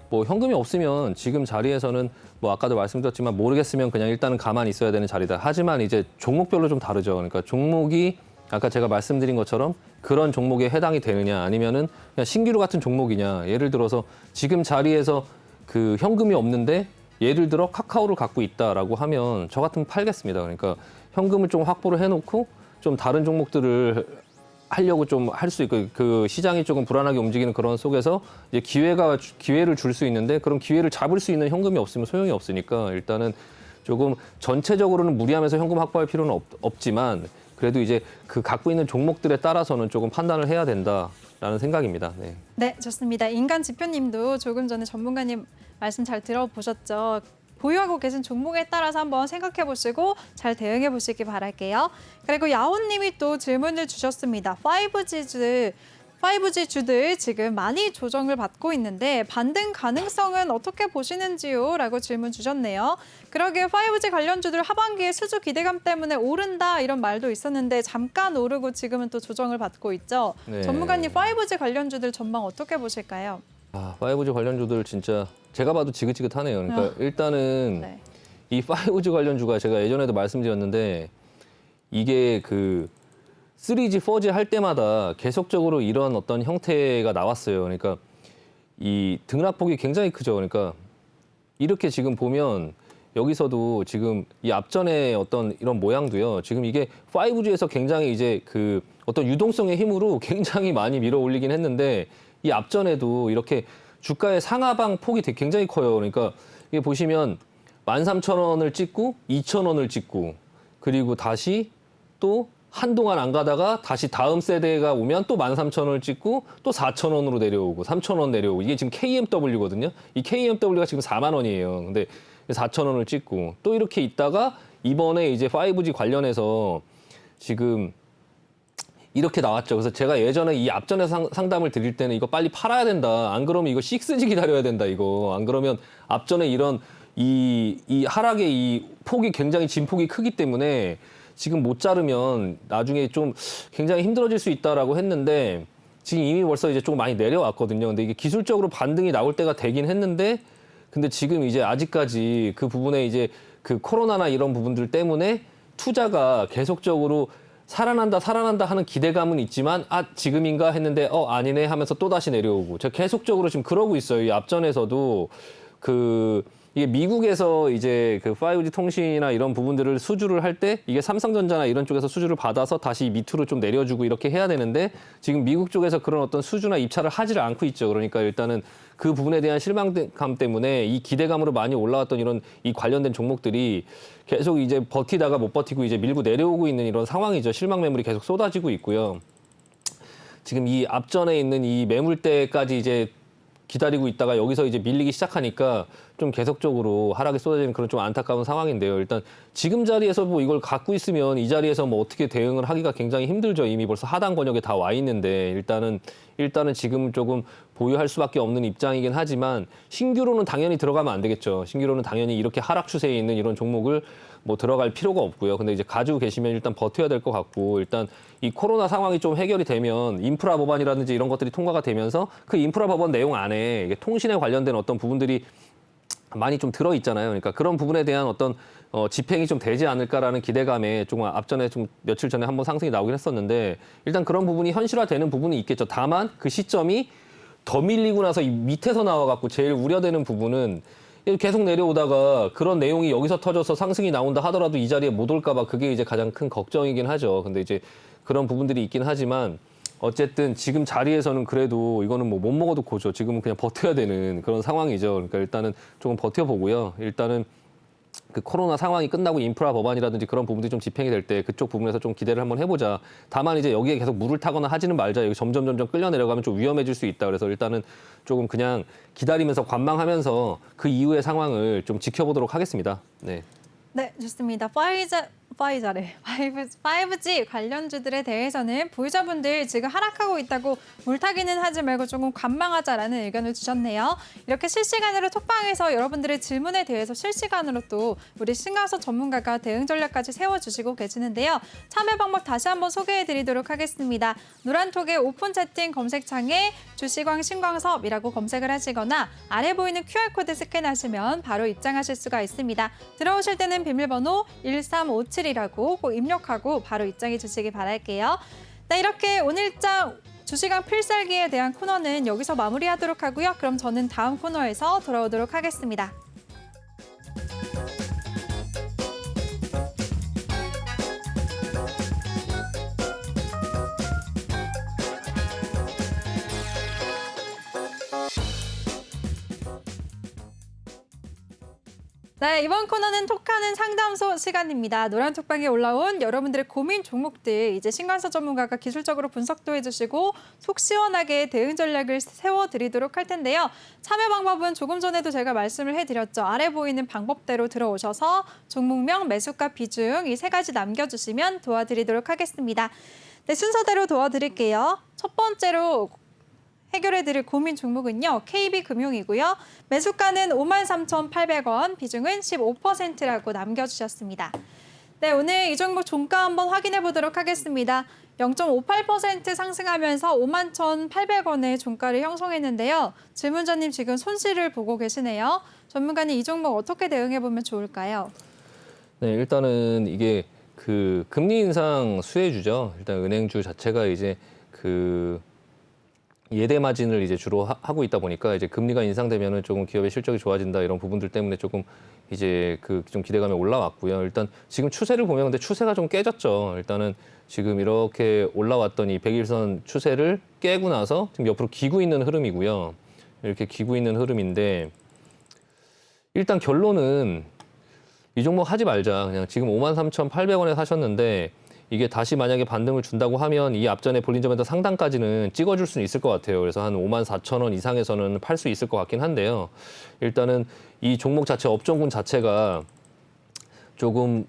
뭐 현금이 없으면 지금 자리에서는 뭐 아까도 말씀드렸지만 모르겠으면 그냥 일단은 가만히 있어야 되는 자리다. 하지만 이제 종목별로 좀 다르죠. 그러니까 종목이 아까 제가 말씀드린 것처럼 그런 종목에 해당이 되느냐 아니면은 그냥 신기루 같은 종목이냐. 예를 들어서 지금 자리에서 그 현금이 없는데 예를 들어 카카오를 갖고 있다라고 하면 저 같으면 팔겠습니다. 그러니까 현금을 좀 확보를 해놓고 좀 다른 종목들을 하려고 좀 할 수 있고 그 시장이 조금 불안하게 움직이는 그런 속에서 이제 기회를 줄 수 있는데 그런 기회를 잡을 수 있는 현금이 없으면 소용이 없으니까 일단은 조금 전체적으로는 무리하면서 현금 확보할 필요는 없지만 그래도 이제 그 갖고 있는 종목들에 따라서는 조금 판단을 해야 된다라는 생각입니다. 네. 네, 좋습니다. 인간 지표님도 조금 전에 전문가님 말씀 잘 들어보셨죠? 보유하고 계신 종목에 따라서 한번 생각해 보시고 잘 대응해 보시기 바랄게요. 그리고 야호님이 또 질문을 주셨습니다. 5G 주들 지금 많이 조정을 받고 있는데 반등 가능성은 어떻게 보시는지요? 라고 질문 주셨네요. 그러게 5G 관련주들 하반기에 수주 기대감 때문에 오른다 이런 말도 있었는데 잠깐 오르고 지금은 또 조정을 받고 있죠. 네. 전문가님 5G 관련주들 전망 어떻게 보실까요? 5G 관련주들 진짜 제가 봐도 지긋지긋하네요. 그러니까 일단은 네. 이 5G 관련주가 제가 예전에도 말씀드렸는데 이게 그 3G, 4G 할 때마다 계속적으로 이런 어떤 형태가 나왔어요. 그러니까 이 등락폭이 굉장히 크죠. 그러니까 이렇게 지금 보면 여기서도 지금 이 앞전에 어떤 이런 모양도요. 지금 이게 5G에서 굉장히 이제 그 어떤 유동성의 힘으로 굉장히 많이 밀어 올리긴 했는데 이 앞전에도 이렇게 주가의 상하방 폭이 굉장히 커요. 그러니까 이게 보시면 13,000원을 찍고 2,000원을 찍고 그리고 다시 또 한동안 안 가다가 다시 다음 세대가 오면 또 13,000원을 찍고 또 4,000원으로 내려오고 3,000원 내려오고 이게 지금 KMW거든요. 이 KMW가 지금 4만 원이에요. 근데 4,000원을 찍고 또 이렇게 있다가 이번에 이제 5G 관련해서 지금 이렇게 나왔죠. 그래서 제가 예전에 이 앞전에 상담을 드릴 때는 이거 빨리 팔아야 된다. 안 그러면 이거 6G 기다려야 된다. 이거 안 그러면 앞전에 이런 이 하락의 이 폭이 굉장히 진폭이 크기 때문에 지금 못 자르면 나중에 좀 굉장히 힘들어질 수 있다라고 했는데 지금 이미 벌써 이제 좀 많이 내려왔거든요. 근데 이게 기술적으로 반등이 나올 때가 되긴 했는데 근데 지금 이제 아직까지 그 부분에 이제 그 코로나나 이런 부분들 때문에 투자가 계속적으로 살아난다 하는 기대감은 있지만 지금인가 했는데 아니네 하면서 또 다시 내려오고 제가 계속적으로 지금 그러고 있어요. 이 앞전에서도 이게 미국에서 이제 그 5G 통신이나 이런 부분들을 수주를 할 때 이게 삼성전자나 이런 쪽에서 수주를 받아서 다시 밑으로 좀 내려주고 이렇게 해야 되는데 지금 미국 쪽에서 그런 어떤 수주나 입찰을 하지를 않고 있죠. 그러니까 일단은 그 부분에 대한 실망감 때문에 이 기대감으로 많이 올라왔던 이런 이 관련된 종목들이 계속 이제 버티다가 못 버티고 이제 밀고 내려오고 있는 이런 상황이죠. 실망 매물이 계속 쏟아지고 있고요. 지금 이 앞전에 있는 이 매물대까지 이제 기다리고 있다가 여기서 이제 밀리기 시작하니까 좀 계속적으로 하락이 쏟아지는 그런 좀 안타까운 상황인데요. 일단 지금 자리에서 뭐 이걸 갖고 있으면 이 자리에서 뭐 어떻게 대응을 하기가 굉장히 힘들죠. 이미 벌써 하단 권역에 다 와 있는데 일단은 지금 조금 보유할 수밖에 없는 입장이긴 하지만 신규로는 당연히 들어가면 안 되겠죠. 신규로는 당연히 이렇게 하락 추세에 있는 이런 종목을 뭐 들어갈 필요가 없고요. 근데 이제 가지고 계시면 일단 버텨야 될 것 같고 일단 이 코로나 상황이 좀 해결이 되면 인프라 법안이라든지 이런 것들이 통과가 되면서 그 인프라 법안 내용 안에 이게 통신에 관련된 어떤 부분들이 많이 좀 들어 있잖아요. 그러니까 그런 부분에 대한 어떤 집행이 좀 되지 않을까라는 기대감에 조금 앞전에 좀 며칠 전에 한번 상승이 나오긴 했었는데 일단 그런 부분이 현실화되는 부분이 있겠죠. 다만 그 시점이 더 밀리고 나서 이 밑에서 나와갖고 제일 우려되는 부분은 계속 내려오다가 그런 내용이 여기서 터져서 상승이 나온다 하더라도 이 자리에 못 올까 봐 그게 이제 가장 큰 걱정이긴 하죠. 근데 이제 그런 부분들이 있긴 하지만 어쨌든 지금 자리에서는 그래도 이거는 뭐 못 먹어도 고죠. 지금은 그냥 버텨야 되는 그런 상황이죠. 그러니까 일단은 조금 버텨보고요. 일단은 그 코로나 상황이 끝나고 인프라 법안이라든지 그런 부분들이 좀 집행이 될 때 그쪽 부분에서 좀 기대를 한번 해보자. 다만 이제 여기에 계속 물을 타거나 하지는 말자. 여기 점점 끌려 내려가면 좀 위험해질 수 있다. 그래서 일단은 조금 그냥 기다리면서 관망하면서 그 이후의 상황을 좀 지켜보도록 하겠습니다. 네. 네, 좋습니다. 5G 관련주들에 대해서는 보유자분들 지금 하락하고 있다고 물타기는 하지 말고 조금 관망하자라는 의견을 주셨네요. 이렇게 실시간으로 톡방에서 여러분들의 질문에 대해서 실시간으로 또 우리 신광석 전문가가 대응 전략까지 세워주시고 계시는데요. 참여 방법 다시 한번 소개해드리도록 하겠습니다. 노란톡의 오픈 채팅 검색창에 주시광 신광섭이라고 검색을 하시거나 아래 보이는 QR코드 스캔하시면 바로 입장하실 수가 있습니다. 들어오실 때는 비밀번호 1357이라고 꼭 입력하고 바로 입장해 주시기 바랄게요. 네, 이렇게 오늘장 주시간 필살기에 대한 코너는 여기서 마무리하도록 하고요. 그럼 저는 다음 코너에서 돌아오도록 하겠습니다. 네, 이번 코너는 톡하는 상담소 시간입니다. 노란 톡방에 올라온 여러분들의 고민 종목들 이제 신광석 전문가가 기술적으로 분석도 해주시고 속 시원하게 대응 전략을 세워드리도록 할 텐데요. 참여 방법은 조금 전에도 제가 말씀을 해드렸죠. 아래 보이는 방법대로 들어오셔서 종목명, 매수가, 비중 이 세 가지 남겨주시면 도와드리도록 하겠습니다. 네, 순서대로 도와드릴게요. 첫 번째로 해결해드릴 고민 종목은요. KB금융이고요. 매수가는 53,800원, 비중은 15%라고 남겨주셨습니다. 네, 오늘 이 종목 종가 한번 확인해 보도록 하겠습니다. 0.58% 상승하면서 51,800원의 종가를 형성했는데요. 질문자님 지금 손실을 보고 계시네요. 전문가님 이 종목 어떻게 대응해 보면 좋을까요? 네, 일단은 이게 그 금리 인상 수혜주죠. 일단 은행주 자체가 이제 그 예대 마진을 이제 주로 하고 있다 보니까 이제 금리가 인상되면은 조금 기업의 실적이 좋아진다 이런 부분들 때문에 조금 이제 그 좀 기대감이 올라왔고요. 일단 지금 추세를 보면 근데 추세가 좀 깨졌죠. 일단은 지금 이렇게 올라왔던 이 100일선 추세를 깨고 나서 지금 옆으로 기고 있는 흐름이고요. 이렇게 기고 있는 흐름인데 일단 결론은 이 종목 하지 말자. 그냥 지금 53,800원에 사셨는데 이게 다시 만약에 반등을 준다고 하면 이 앞전에 볼린저밴드 상단까지는 찍어줄 수는 있을 것 같아요. 그래서 한 54,000원 이상에서는 팔 수 있을 것 같긴 한데요. 일단은 이 종목 자체 업종군 자체가 조금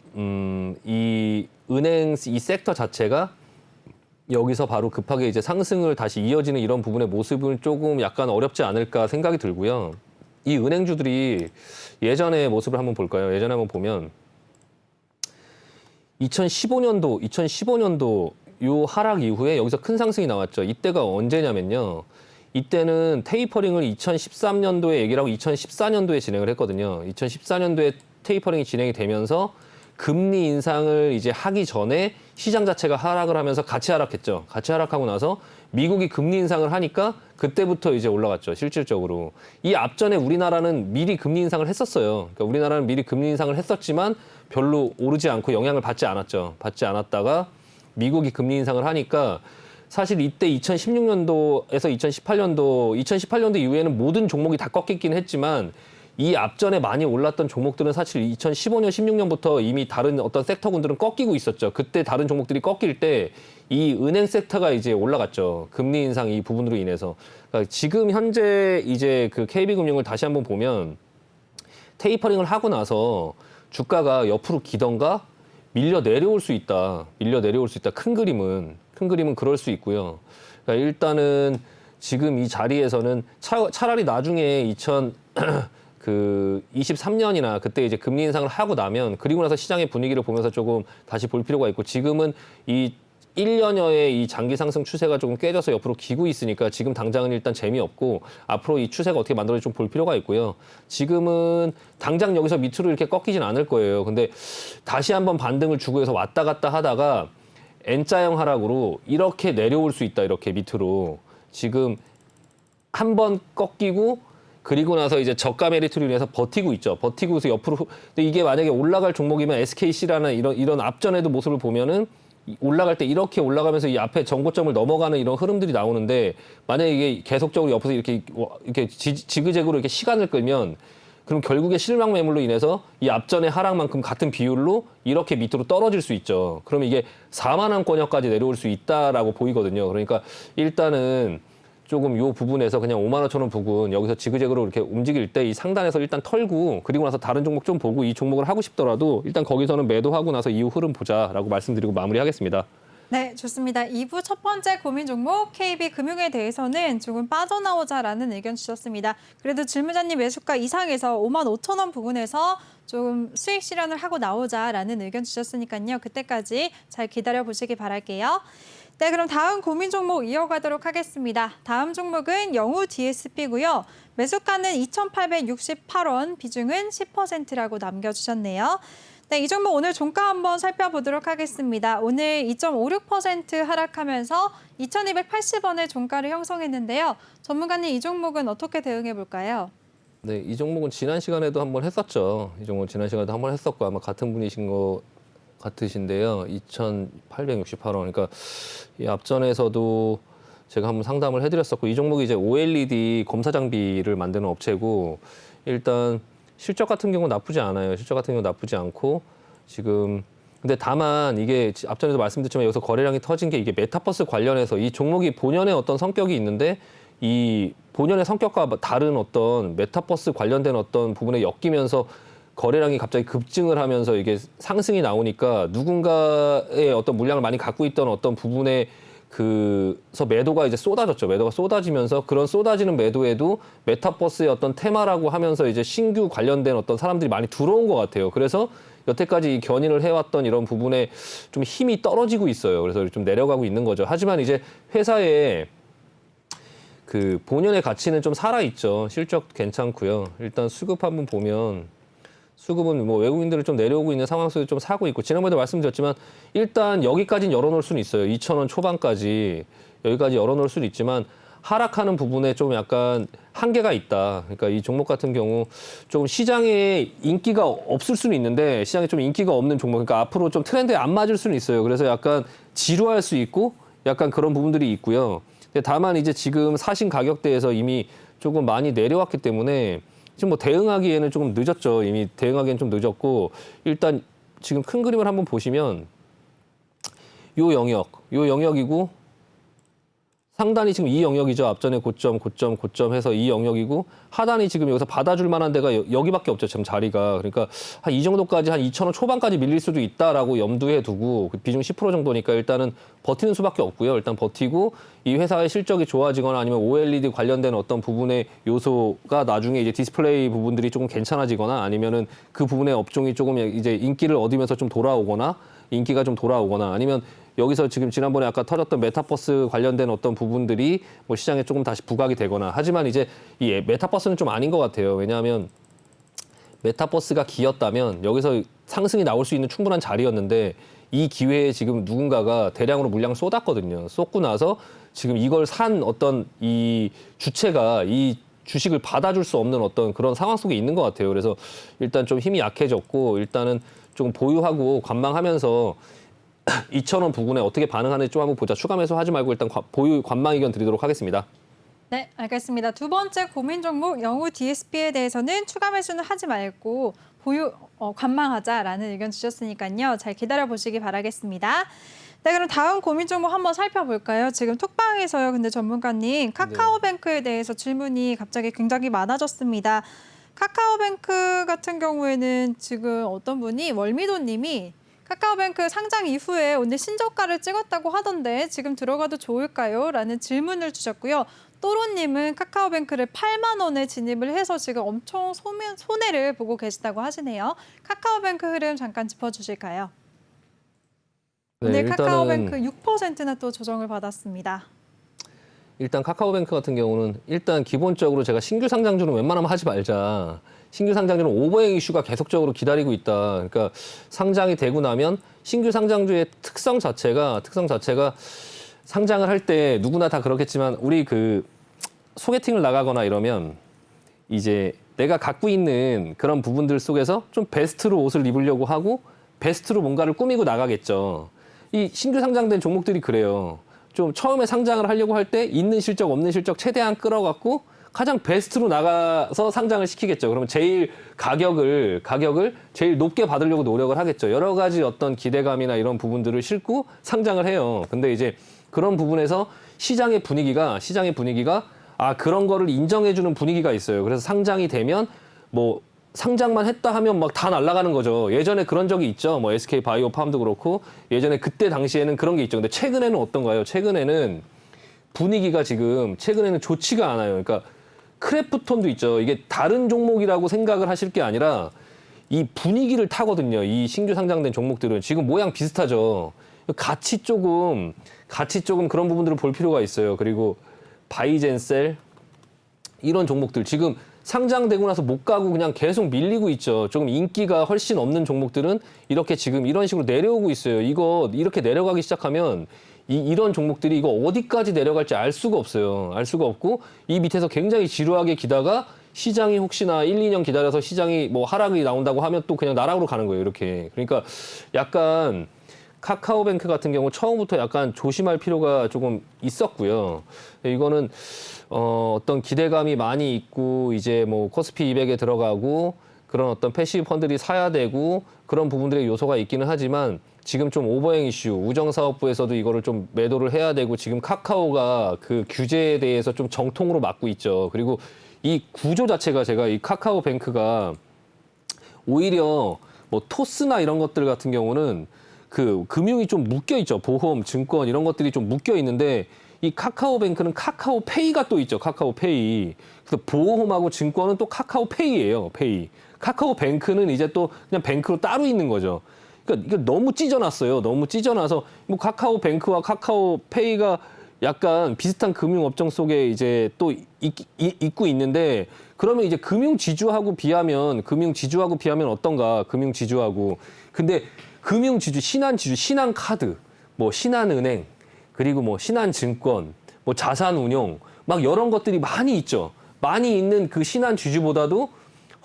이 은행 이 섹터 자체가 여기서 바로 급하게 이제 상승을 다시 이어지는 이런 부분의 모습은 조금 약간 어렵지 않을까 생각이 들고요. 이 은행주들이 예전의 모습을 한번 볼까요? 예전에 한번 보면 2015년도 요 하락 이후에 여기서 큰 상승이 나왔죠. 이때가 언제냐면요. 이때는 테이퍼링을 2013년도에 얘기를 하고 2014년도에 진행을 했거든요. 2014년도에 테이퍼링이 진행이 되면서 금리 인상을 이제 하기 전에 시장 자체가 하락을 하면서 같이 하락했죠. 같이 하락하고 나서 미국이 금리 인상을 하니까 그때부터 이제 올라갔죠. 실질적으로. 이 앞전에 우리나라는 미리 금리 인상을 했었어요. 그러니까 우리나라는 미리 금리 인상을 했었지만 별로 오르지 않고 영향을 받지 않았죠. 받지 않았다가 미국이 금리 인상을 하니까 사실 이때 2016년도에서 2018년도 이후에는 모든 종목이 다 꺾이긴 했지만 이 앞전에 많이 올랐던 종목들은 사실 2015년, 16년부터 이미 다른 어떤 섹터군들은 꺾이고 있었죠. 그때 다른 종목들이 꺾일 때 이 은행 섹터가 이제 올라갔죠. 금리 인상 이 부분으로 인해서. 그러니까 지금 현재 이제 그 KB금융을 다시 한번 보면 테이퍼링을 하고 나서 주가가 옆으로 기던가 밀려 내려올 수 있다. 큰 그림은 그럴 수 있고요. 그러니까 일단은 지금 이 자리에서는 차라리 나중에 23년이나 그때 이제 금리 인상을 하고 나면 그리고 나서 시장의 분위기를 보면서 조금 다시 볼 필요가 있고 지금은 이 1년여의 이 장기 상승 추세가 조금 깨져서 옆으로 기고 있으니까 지금 당장은 일단 재미없고 앞으로 이 추세가 어떻게 만들어질지 좀 볼 필요가 있고요. 지금은 당장 여기서 밑으로 이렇게 꺾이진 않을 거예요. 근데 다시 한번 반등을 주고 해서 왔다 갔다 하다가 N자형 하락으로 이렇게 내려올 수 있다. 이렇게 밑으로. 지금 한 번 꺾이고 그리고 나서 이제 저가 메리트로 인해서 버티고 있죠. 버티고서 옆으로. 근데 이게 만약에 올라갈 종목이면 SKC라는 이런 앞전에도 모습을 보면은 올라갈 때 이렇게 올라가면서 이 앞에 정고점을 넘어가는 이런 흐름들이 나오는데 만약에 이게 계속적으로 옆에서 이렇게 지그재그로 이렇게 시간을 끌면 그럼 결국에 실망 매물로 인해서 이 앞전의 하락만큼 같은 비율로 이렇게 밑으로 떨어질 수 있죠. 그러면 이게 4만 원권역까지 내려올 수 있다라고 보이거든요. 그러니까 일단은 조금 요 부분에서 그냥 5만 5천 원 부근 여기서 지그재그로 이렇게 움직일 때 이 상단에서 일단 털고 그리고 나서 다른 종목 좀 보고 이 종목을 하고 싶더라도 일단 거기서는 매도하고 나서 이후 흐름 보자라고 말씀드리고 마무리하겠습니다. 네, 좋습니다. 2부 첫 번째 고민 종목 KB금융에 대해서는 조금 빠져나오자라는 의견 주셨습니다. 그래도 질문자님 매수가 이상에서 5만 5천 원 부근에서 좀 수익 실현을 하고 나오자라는 의견 주셨으니까요. 그때까지 잘 기다려 보시기 바랄게요. 네, 그럼 다음 고민 종목 이어가도록 하겠습니다. 다음 종목은 영우 DSP고요. 매수가는 2,868원, 비중은 10%라고 남겨주셨네요. 네, 이 종목 오늘 종가 한번 살펴보도록 하겠습니다. 오늘 2.56% 하락하면서 2,280원의 종가를 형성했는데요. 전문가님, 이 종목은 어떻게 대응해 볼까요? 네, 이 종목은 지난 시간에도 한번 했었죠. 이 종목은 지난 시간에도 한번 했었고 아마 같은 분이신 거 같으신데요. 2,868원. 그러니까 이 앞전에서도 제가 한번 상담을 해드렸었고 이 종목이 이제 OLED 검사 장비를 만드는 업체고 일단 실적 같은 경우는 나쁘지 않아요. 실적 같은 경우는 나쁘지 않고 지금 근데 다만 이게 앞전에도 말씀드렸지만 여기서 거래량이 터진 게 이게 메타버스 관련해서 이 종목이 본연의 어떤 성격이 있는데 이 본연의 성격과 다른 어떤 메타버스 관련된 어떤 부분에 엮이면서 거래량이 갑자기 급증을 하면서 이게 상승이 나오니까 누군가의 어떤 물량을 많이 갖고 있던 어떤 부분에 그래서 매도가 이제 쏟아졌죠. 매도가 쏟아지면서 그런 쏟아지는 매도에도 메타버스의 어떤 테마라고 하면서 이제 신규 관련된 어떤 사람들이 많이 들어온 것 같아요. 그래서 여태까지 견인을 해왔던 이런 부분에 좀 힘이 떨어지고 있어요. 그래서 좀 내려가고 있는 거죠. 하지만 이제 회사의 그 본연의 가치는 좀 살아있죠. 실적 괜찮고요. 일단 수급 한번 보면 수급은 뭐 외국인들을 좀 내려오고 있는 상황 속에서 좀 사고 있고 지난번에도 말씀드렸지만 일단 여기까지는 열어놓을 수는 있어요. 2,000원 초반까지 여기까지 열어놓을 수는 있지만 하락하는 부분에 좀 약간 한계가 있다. 그러니까 이 종목 같은 경우 좀 시장에 인기가 없을 수는 있는데 시장에 좀 인기가 없는 종목 그러니까 앞으로 좀 트렌드에 안 맞을 수는 있어요. 그래서 약간 지루할 수 있고 약간 그런 부분들이 있고요. 근데 다만 이제 지금 사신 가격대에서 이미 조금 많이 내려왔기 때문에 지금 뭐 대응하기에는 조금 늦었죠. 이미 대응하기에는 좀 늦었고 일단 지금 큰 그림을 한번 보시면 요 영역이고 상단이 지금 이 영역이죠. 앞전에 고점 해서 이 영역이고 하단이 지금 여기서 받아줄 만한 데가 여기밖에 없죠. 지금 자리가. 그러니까 한 이 정도까지 한 2,000원 초반까지 밀릴 수도 있다라고 염두에 두고 비중 10% 정도니까 일단은 버티는 수밖에 없고요. 일단 버티고 이 회사의 실적이 좋아지거나 아니면 OLED 관련된 어떤 부분의 요소가 나중에 이제 디스플레이 부분들이 조금 괜찮아지거나 아니면은 그 부분의 업종이 조금 이제 인기를 얻으면서 좀 인기가 좀 돌아오거나 아니면 여기서 지금 지난번에 아까 터졌던 메타버스 관련된 어떤 부분들이 뭐 시장에 조금 다시 부각이 되거나 하지만 이제 이 메타버스는 좀 아닌 것 같아요. 왜냐하면 메타버스가 기였다면 여기서 상승이 나올 수 있는 충분한 자리였는데 이 기회에 지금 누군가가 대량으로 물량을 쏟았거든요. 쏟고 나서 지금 이걸 산 어떤 이 주체가 이 주식을 받아줄 수 없는 어떤 그런 상황 속에 있는 것 같아요. 그래서 일단 좀 힘이 약해졌고 일단은 좀 보유하고 관망하면서 2,000원 부근에 어떻게 반응하는지 좀 한번 보자. 추가 매수하지 말고 일단 보유 관망 의견 드리도록 하겠습니다. 네, 알겠습니다. 두 번째 고민 종목 영우 DSP에 대해서는 추가 매수는 하지 말고 관망하자라는 의견 주셨으니까요. 잘 기다려 보시기 바라겠습니다. 네, 그럼 다음 고민 종목 한번 살펴볼까요? 지금 톡방에서요. 근데 전문가님 카카오뱅크에 대해서 질문이 갑자기 굉장히 많아졌습니다. 카카오뱅크 같은 경우에는 지금 어떤 분이 월미도님이 카카오뱅크 상장 이후에 오늘 신저가를 찍었다고 하던데 지금 들어가도 좋을까요? 라는 질문을 주셨고요. 또로님은 카카오뱅크를 8만 원에 진입을 해서 지금 엄청 손해를 보고 계시다고 하시네요. 카카오뱅크 흐름 잠깐 짚어주실까요? 네, 오늘 일단은 카카오뱅크 6%나 또 조정을 받았습니다. 일단 카카오뱅크 같은 경우는 일단 기본적으로 제가 신규 상장주는 웬만하면 하지 말자. 신규 상장주는 오버행 이슈가 계속적으로 기다리고 있다. 그러니까 상장이 되고 나면 신규 상장주의 특성 자체가 상장을 할 때 누구나 다 그렇겠지만 우리 그 소개팅을 나가거나 이러면 이제 내가 갖고 있는 그런 부분들 속에서 좀 베스트로 옷을 입으려고 하고 베스트로 뭔가를 꾸미고 나가겠죠. 이 신규 상장된 종목들이 그래요. 좀 처음에 상장을 하려고 할 때 있는 실적 없는 실적 최대한 끌어갖고 가장 베스트로 나가서 상장을 시키겠죠. 그러면 제일 가격을 제일 높게 받으려고 노력을 하겠죠. 여러 가지 어떤 기대감이나 이런 부분들을 싣고 상장을 해요. 근데 이제 그런 부분에서 시장의 분위기가 그런 거를 인정해주는 분위기가 있어요. 그래서 상장이 되면 뭐 상장만 했다 하면 막 다 날아가는 거죠. 예전에 그런 적이 있죠. 뭐 SK 바이오팜도 그렇고 예전에 그때 당시에는 그런 게 있죠. 근데 최근에는 어떤가요? 최근에는 분위기가 최근에는 좋지가 않아요. 그러니까 크래프톤도 있죠. 이게 다른 종목이라고 생각을 하실 게 아니라 이 분위기를 타거든요. 이 신규 상장된 종목들은 지금 모양 비슷하죠. 같이 조금 그런 부분들을 볼 필요가 있어요. 그리고 바이젠셀 이런 종목들 지금 상장되고 나서 못 가고 그냥 계속 밀리고 있죠. 조금 인기가 훨씬 없는 종목들은 이렇게 지금 이런 식으로 내려오고 있어요. 이거 이렇게 내려가기 시작하면 이런 종목들이 이거 어디까지 내려갈지 알 수가 없어요. 알 수가 없고 이 밑에서 굉장히 지루하게 기다가 시장이 혹시나 1, 2년 기다려서 시장이 뭐 하락이 나온다고 하면 또 그냥 나락으로 가는 거예요. 이렇게. 그러니까 약간 카카오뱅크 같은 경우 처음부터 약간 조심할 필요가 조금 있었고요. 이거는 어떤 기대감이 많이 있고 이제 뭐 코스피 200에 들어가고 그런 어떤 패시브 펀드들이 사야 되고 그런 부분들의 요소가 있기는 하지만 지금 좀 오버행 이슈, 우정사업부에서도 이거를 좀 매도를 해야 되고 지금 카카오가 그 규제에 대해서 좀 정통으로 막고 있죠. 그리고 이 구조 자체가 제가 이 카카오뱅크가 오히려 뭐 토스나 이런 것들 같은 경우는 그 금융이 좀 묶여 있죠. 보험, 증권 이런 것들이 좀 묶여 있는데 이 카카오뱅크는 카카오페이가 또 있죠. 카카오페이. 그래서 보험하고 증권은 또 카카오페이예요. 페이. 카카오뱅크는 이제 또 그냥 뱅크로 따로 있는 거죠. 그러니까 이게 너무 찢어놨어요. 너무 찢어놔서 뭐 카카오뱅크와 카카오페이가 약간 비슷한 금융업종 속에 이제 또 있고 있는데 그러면 이제 금융지주하고 비하면 어떤가? 금융지주하고. 근데 금융지주, 신한지주, 신한카드, 뭐 신한은행, 그리고 뭐 신한증권, 뭐 자산운용, 막 이런 것들이 많이 있죠. 많이 있는 그 신한지주보다도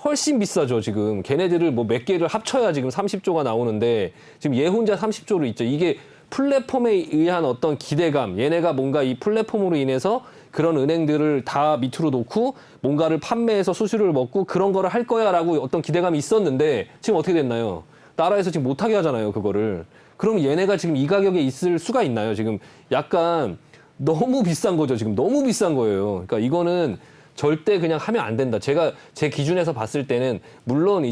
훨씬 비싸죠, 지금. 걔네들을 뭐 몇 개를 합쳐야 지금 30조가 나오는데 지금 얘 혼자 30조를 있죠. 이게 플랫폼에 의한 어떤 기대감, 얘네가 뭔가 이 플랫폼으로 인해서 그런 은행들을 다 밑으로 놓고 뭔가를 판매해서 수수료를 먹고 그런 거를 할 거야라고 어떤 기대감이 있었는데 지금 어떻게 됐나요? 나라에서 지금 못하게 하잖아요, 그거를. 그럼 얘네가 지금 이 가격에 있을 수가 있나요? 지금 약간 너무 비싼 거죠, 지금. 너무 비싼 거예요. 그러니까 이거는 절대 그냥 하면 안 된다. 제가 제 기준에서 봤을 때는 물론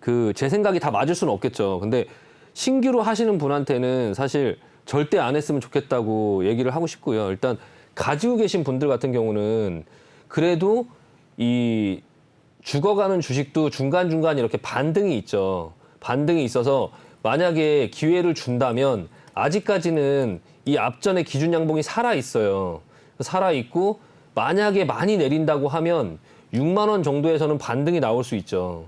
그 제 생각이 다 맞을 수는 없겠죠. 근데 신규로 하시는 분한테는 사실 절대 안 했으면 좋겠다고 얘기를 하고 싶고요. 일단 가지고 계신 분들 같은 경우는 그래도 이 죽어가는 주식도 중간중간 이렇게 반등이 있죠. 반등이 있어서 만약에 기회를 준다면 아직까지는 이 앞전의 기준 양봉이 살아있어요. 살아있고 만약에 많이 내린다고 하면 6만 원 정도에서는 반등이 나올 수 있죠.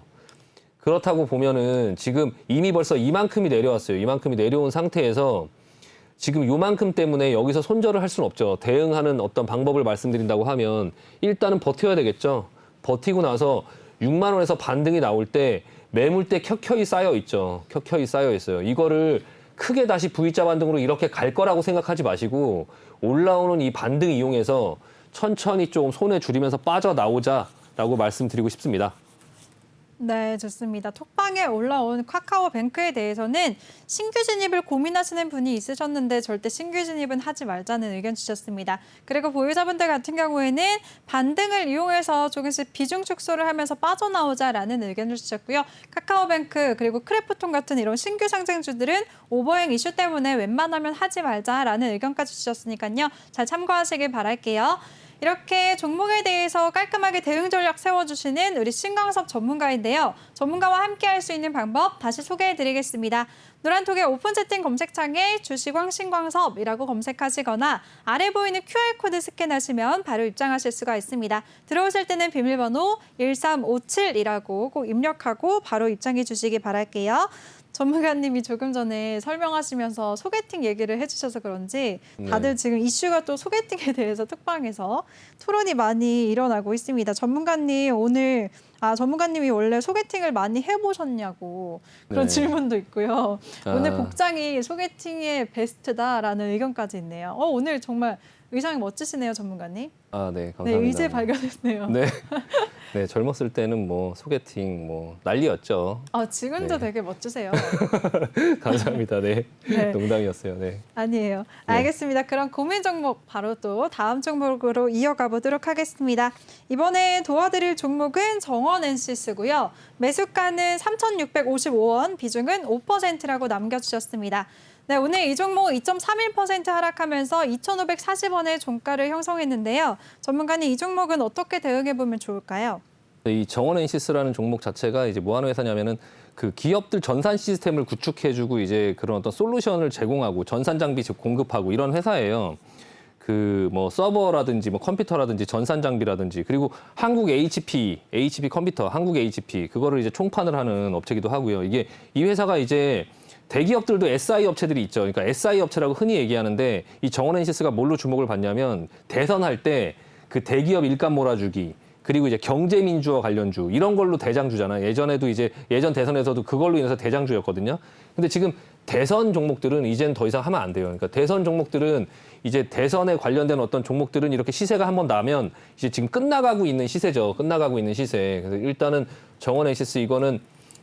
그렇다고 보면은 지금 이미 벌써 이만큼이 내려왔어요. 이만큼이 내려온 상태에서 지금 요만큼 때문에 여기서 손절을 할 수는 없죠. 대응하는 어떤 방법을 말씀드린다고 하면 일단은 버텨야 되겠죠. 버티고 나서 6만 원에서 반등이 나올 때 매물대 켜켜이 쌓여 있죠. 켜켜이 쌓여 있어요. 이거를 크게 다시 V자 반등으로 이렇게 갈 거라고 생각하지 마시고 올라오는 이 반등 이용해서 천천히 좀 손에 줄이면서 빠져나오자라고 말씀드리고 싶습니다. 네, 좋습니다. 톡방에 올라온 카카오뱅크에 대해서는 신규 진입을 고민하시는 분이 있으셨는데 절대 신규 진입은 하지 말자는 의견 주셨습니다. 그리고 보유자분들 같은 경우에는 반등을 이용해서 조금씩 비중 축소를 하면서 빠져나오자라는 의견을 주셨고요. 카카오뱅크 그리고 크래프톤 같은 이런 신규 상장주들은 오버행 이슈 때문에 웬만하면 하지 말자라는 의견까지 주셨으니까요. 잘 참고하시길 바랄게요. 이렇게 종목에 대해서 깔끔하게 대응 전략 세워주시는 우리 신광섭 전문가인데요. 전문가와 함께 할 수 있는 방법 다시 소개해드리겠습니다. 노란톡의 오픈 채팅 검색창에 주식왕 신광섭이라고 검색하시거나 아래 보이는 QR코드 스캔하시면 바로 입장하실 수가 있습니다. 들어오실 때는 비밀번호 1357이라고 꼭 입력하고 바로 입장해 주시기 바랄게요. 전문가님이 조금 전에 설명하시면서 소개팅 얘기를 해주셔서 그런지 다들 지금 이슈가 또 소개팅에 대해서 특방에서 토론이 많이 일어나고 있습니다. 전문가님 오늘 전문가님이 원래 소개팅을 많이 해보셨냐고 그런 네. 질문도 있고요. 오늘 아. 복장이 소개팅의 베스트다라는 의견까지 있네요. 오늘 정말 의상이 멋지시네요, 전문가님. 아, 네, 네, 감사합니다. 이제 발견했네요. 네. 네, 젊었을 때는 뭐 소개팅 뭐 난리였죠. 지금도 네. 되게 멋지세요. 감사합니다. 네. 네. 농담이었어요. 네. 아니에요. 네. 알겠습니다. 그럼 고민 종목 바로 또 다음 종목으로 이어가 보도록 하겠습니다. 이번에 도와드릴 종목은 정원 NC스고요. 매수가는 3,655원, 비중은 5%라고 남겨주셨습니다. 네, 오늘 이 종목 2.31% 하락하면서 2,540원의 종가를 형성했는데요. 전문가님, 이 종목은 어떻게 대응해 보면 좋을까요? 이 정원 엔시스라는 종목 자체가 이제 뭐 하는 회사냐면은 그 기업들 전산 시스템을 구축해주고 이제 그런 어떤 솔루션을 제공하고 전산 장비 공급하고 이런 회사예요. 그 뭐 서버라든지 뭐 컴퓨터라든지 전산 장비라든지 그리고 한국 HP 컴퓨터, 한국 HP 그거를 이제 총판을 하는 업체기도 하고요. 이게 이 회사가 이제 대기업들도 SI 업체들이 있죠. 그러니까 SI 업체라고 흔히 얘기하는데 이 정원 엔시스가 뭘로 주목을 받냐면 대선할 때 그 대기업 일감 몰아주기 그리고 이제 경제민주화 관련주 이런 걸로 대장주잖아요. 예전에도 이제 예전 대선에서도 그걸로 인해서 대장주였거든요. 근데 지금 대선 종목들은 이젠 더 이상 하면 안 돼요. 그러니까 대선 종목들은 이제 대선에 관련된 어떤 종목들은 이렇게 시세가 한번 나면 이제 지금 끝나가고 있는 시세죠. 끝나가고 있는 시세. 그래서 일단은 정원 엔시스 이거는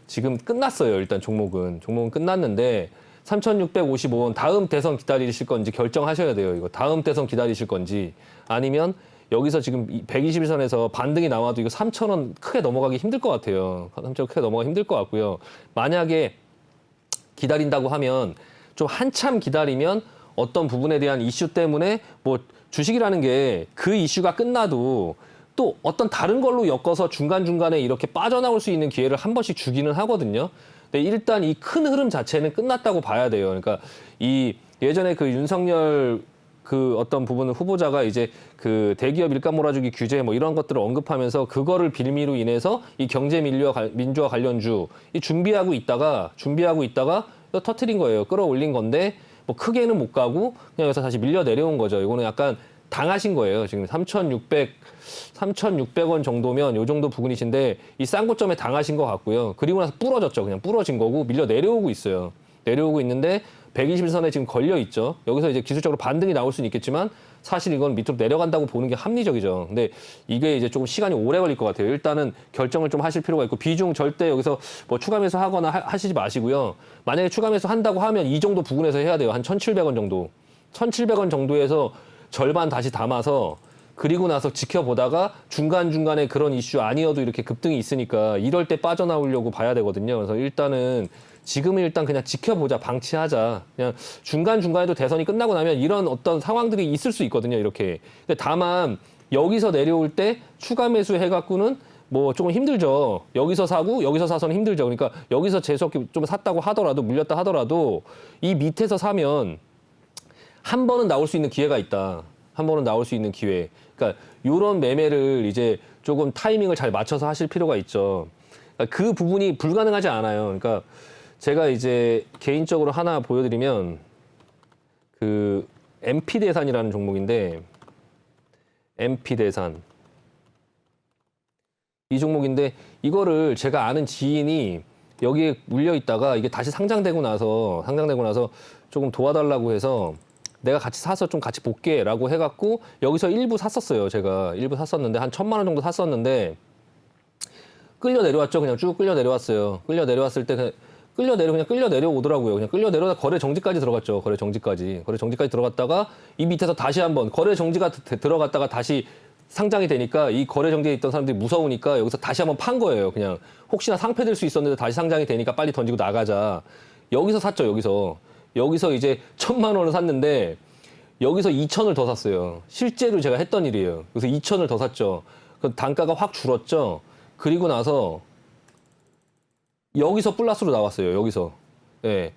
지금 끝났어요. 일단 종목은 끝났는데 3,655원 다음 대선 기다리실 건지 결정하셔야 돼요. 이거 다음 대선 기다리실 건지 아니면 여기서 지금 121선에서 반등이 나와도 이거 3,000원 크게 넘어가기 힘들 것 같아요. 3,000원 크게 넘어가기 힘들 것 같고요. 만약에 기다린다고 하면 좀 한참 기다리면 어떤 부분에 대한 이슈 때문에 뭐 주식이라는 게 그 이슈가 끝나도 또 어떤 다른 걸로 엮어서 중간중간에 이렇게 빠져나올 수 있는 기회를 한 번씩 주기는 하거든요. 근데 일단 이 큰 흐름 자체는 끝났다고 봐야 돼요. 그러니까 이 예전에 그 윤석열 그 어떤 부분은 후보자가 이제 그 대기업 일감 몰아주기 규제 뭐 이런 것들을 언급하면서 그거를 빌미로 인해서 이 경제 민주화 관련주 이 준비하고 있다가 터트린 거예요. 끌어올린 건데 뭐 크게는 못 가고 그냥 여기서 다시 밀려 내려온 거죠. 이거는 약간 당하신 거예요. 지금 3,600원 정도면 요 정도 부근이신데 이 싼 고점에 당하신 것 같고요. 그리고 나서 부러졌죠. 그냥 부러진 거고 밀려 내려오고 있어요. 내려오고 있는데 121선에 지금 걸려 있죠. 여기서 이제 기술적으로 반등이 나올 수는 있겠지만 사실 이건 밑으로 내려간다고 보는 게 합리적이죠. 근데 이게 이제 조금 시간이 오래 걸릴 것 같아요. 일단은 결정을 좀 하실 필요가 있고 비중 절대 여기서 뭐 추가 매수 하거나 하시지 마시고요. 만약에 추가 매수 한다고 하면 이 정도 부근에서 해야 돼요. 한 1,700원 정도. 1,700원 정도에서 절반 다시 담아서 그리고 나서 지켜보다가 중간중간에 그런 이슈 아니어도 이렇게 급등이 있으니까 이럴 때 빠져나오려고 봐야 되거든요. 그래서 일단은 지금은 일단 그냥 지켜보자, 방치하자. 그냥 중간중간에도 대선이 끝나고 나면 이런 어떤 상황들이 있을 수 있거든요, 이렇게. 근데 다만 여기서 내려올 때 추가 매수 해갖고는 뭐 조금 힘들죠. 여기서 사고 여기서 사서는 힘들죠. 그러니까 여기서 재수없게 좀 샀다고 하더라도 물렸다 하더라도 이 밑에서 사면 한 번은 나올 수 있는 기회가 있다. 한 번은 나올 수 있는 기회. 그러니까 이런 매매를 이제 조금 타이밍을 잘 맞춰서 하실 필요가 있죠. 그러니까 그 부분이 불가능하지 않아요. 그러니까 제가 이제 개인적으로 하나 보여드리면 그 MP대산이라는 종목인데 MP대산 이 종목인데 이거를 제가 아는 지인이 여기에 물려 있다가 이게 다시 상장되고 나서 조금 도와달라고 해서 내가 같이 사서 좀 같이 볼게라고 해갖고 여기서 일부 샀었어요. 제가 일부 샀었는데 한 1,000만 원 정도 샀었는데 끌려 내려왔죠. 그냥 쭉 끌려 내려왔어요. 끌려 내려왔을 때 그냥 끌려 내려오더라고요. 그냥 끌려 내려다 거래 정지까지 들어갔죠. 거래 정지까지 들어갔다가 이 밑에서 다시 한번 거래 정지가 들어갔다가 다시 상장이 되니까 이 거래 정지에 있던 사람들이 무서우니까 여기서 다시 한번 판 거예요. 그냥 혹시나 상패될 수 있었는데 다시 상장이 되니까 빨리 던지고 나가자. 여기서 샀죠. 여기서 이제 1,000만 원을 샀는데 여기서 2,000을 더 샀어요. 실제로 제가 했던 일이에요. 그래서 2,000을 더 샀죠. 그 단가가 확 줄었죠. 그리고 나서 여기서 플러스로 나왔어요. 여기서. 예.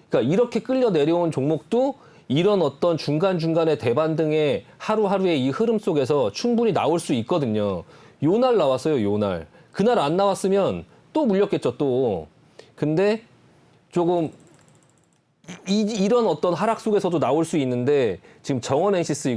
그러니까 이렇게 끌려 내려온 종목도 이런 어떤 중간중간에 대반등의 하루하루의 이 흐름 속에서 충분히 나올 수 있거든요. 요날 나왔어요. 요날. 그날 안 나왔으면 또 물렸겠죠. 또. 근데 조금 이런 어떤 하락 속에서도 나올 수 있는데 지금 정원 엔시스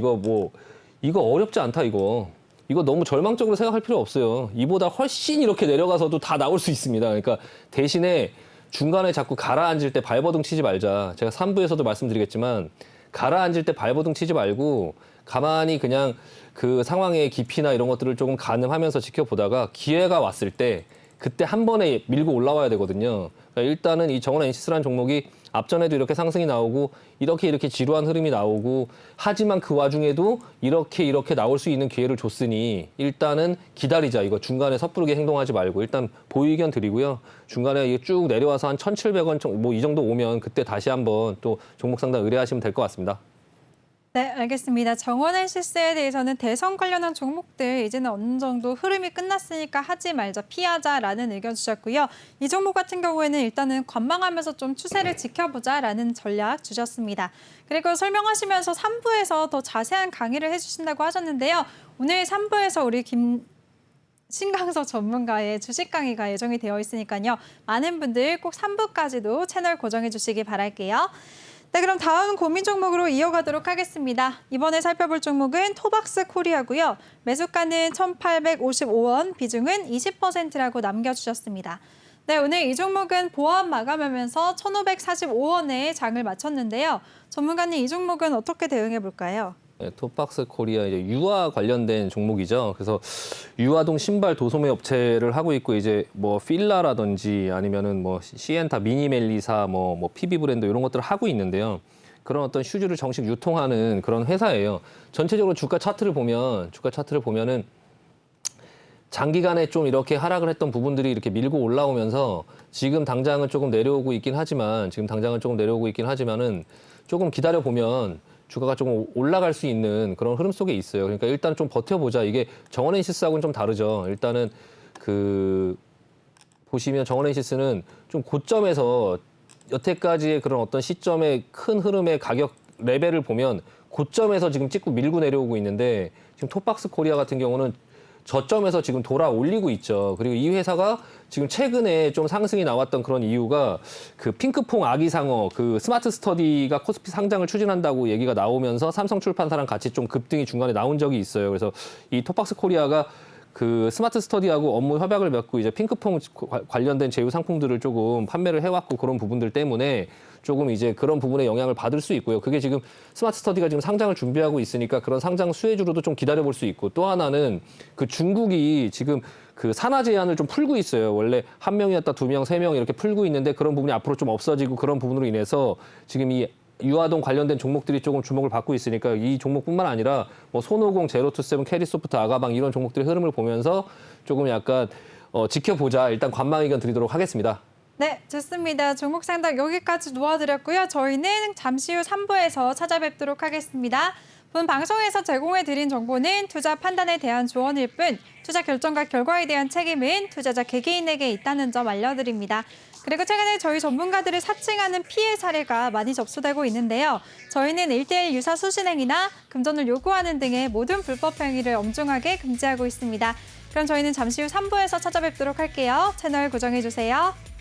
이거 어렵지 않다 이거. 이거 너무 절망적으로 생각할 필요 없어요. 이보다 훨씬 이렇게 내려가서도 다 나올 수 있습니다. 그러니까 대신에 중간에 자꾸 가라앉을 때 발버둥 치지 말자. 제가 3부에서도 말씀드리겠지만 가라앉을 때 발버둥 치지 말고 가만히 그냥 그 상황의 깊이나 이런 것들을 조금 가늠하면서 지켜보다가 기회가 왔을 때 그때 한 번에 밀고 올라와야 되거든요. 그러니까 일단은 이 정원 엔시스라는 종목이 앞전에도 이렇게 상승이 나오고 이렇게 지루한 흐름이 나오고 하지만 그 와중에도 이렇게 나올 수 있는 기회를 줬으니 일단은 기다리자. 이거 중간에 섣부르게 행동하지 말고 일단 보유 의견 드리고요. 중간에 이게 쭉 내려와서 한 1,700원 뭐 이 정도 오면 그때 다시 한번 또 종목 상담 의뢰하시면 될 것 같습니다. 네, 알겠습니다. 정원 엔시스에 대해서는 대선 관련한 종목들 이제는 어느 정도 흐름이 끝났으니까 하지 말자, 피하자라는 의견 주셨고요. 이 종목 같은 경우에는 일단은 관망하면서 좀 추세를 지켜보자라는 전략 주셨습니다. 그리고 설명하시면서 3부에서 더 자세한 강의를 해주신다고 하셨는데요. 오늘 3부에서 우리 신강석 전문가의 주식 강의가 예정이 되어 있으니까요. 많은 분들 꼭 3부까지도 채널 고정해 주시기 바랄게요. 네, 그럼 다음 고민 종목으로 이어가도록 하겠습니다. 이번에 살펴볼 종목은 토박스 코리아고요. 매수가는 1,855원, 비중은 20%라고 남겨주셨습니다. 네, 오늘 이 종목은 보합 마감하면서 1,545원에 장을 마쳤는데요. 전문가님, 이 종목은 어떻게 대응해 볼까요? 네, 톱박스 코리아 이제 유아 관련된 종목이죠. 그래서 유아동 신발 도소매 업체를 하고 있고 이제 뭐 필라라든지 아니면은 뭐 시엔타, 미니멜리사, 뭐 PB 브랜드 이런 것들을 하고 있는데요. 그런 어떤 슈즈를 정식 유통하는 그런 회사예요. 전체적으로 주가 차트를 보면은 장기간에 좀 이렇게 하락을 했던 부분들이 이렇게 밀고 올라오면서 지금 당장은 조금 내려오고 있긴 하지만은 조금 기다려 보면 주가가 조금 올라갈 수 있는 그런 흐름 속에 있어요. 그러니까 일단 좀 버텨보자. 이게 정원 엔시스하고는 좀 다르죠. 일단은 보시면 정원 엔시스는 좀 고점에서 여태까지의 그런 어떤 시점의 큰 흐름의 가격 레벨을 보면 고점에서 지금 찍고 밀고 내려오고 있는데 지금 톱박스 코리아 같은 경우는 저점에서 지금 돌아 올리고 있죠. 그리고 이 회사가 지금 최근에 좀 상승이 나왔던 그런 이유가 그 핑크퐁 아기상어 그 스마트 스터디가 코스피 상장을 추진한다고 얘기가 나오면서 삼성출판사랑 같이 좀 급등이 중간에 나온 적이 있어요. 그래서 이 톱박스 코리아가 그 스마트 스터디하고 업무 협약을 맺고 이제 핑크퐁 관련된 제휴 상품들을 조금 판매를 해왔고 그런 부분들 때문에 조금 이제 그런 부분에 영향을 받을 수 있고요. 그게 지금 스마트 스터디가 지금 상장을 준비하고 있으니까 그런 상장 수혜주로도 좀 기다려볼 수 있고 또 하나는 그 중국이 지금 그 산하 제한을 좀 풀고 있어요. 원래 1명이었다 2명, 3명 이렇게 풀고 있는데 그런 부분이 앞으로 좀 없어지고 그런 부분으로 인해서 지금 이 유아동 관련된 종목들이 조금 주목을 받고 있으니까 이 종목뿐만 아니라 뭐 손오공, 제로투세븐, 캐리소프트, 아가방 이런 종목들의 흐름을 보면서 조금 약간 지켜보자. 일단 관망 의견 드리도록 하겠습니다. 네, 좋습니다. 종목 상담 여기까지 놓아드렸고요. 저희는 잠시 후 3부에서 찾아뵙도록 하겠습니다. 본 방송에서 제공해드린 정보는 투자 판단에 대한 조언일 뿐 투자 결정과 결과에 대한 책임은 투자자 개개인에게 있다는 점 알려드립니다. 그리고 최근에 저희 전문가들을 사칭하는 피해 사례가 많이 접수되고 있는데요. 저희는 1:1 유사 수신행위나 금전을 요구하는 등의 모든 불법 행위를 엄중하게 금지하고 있습니다. 그럼 저희는 잠시 후 3부에서 찾아뵙도록 할게요. 채널 고정해주세요.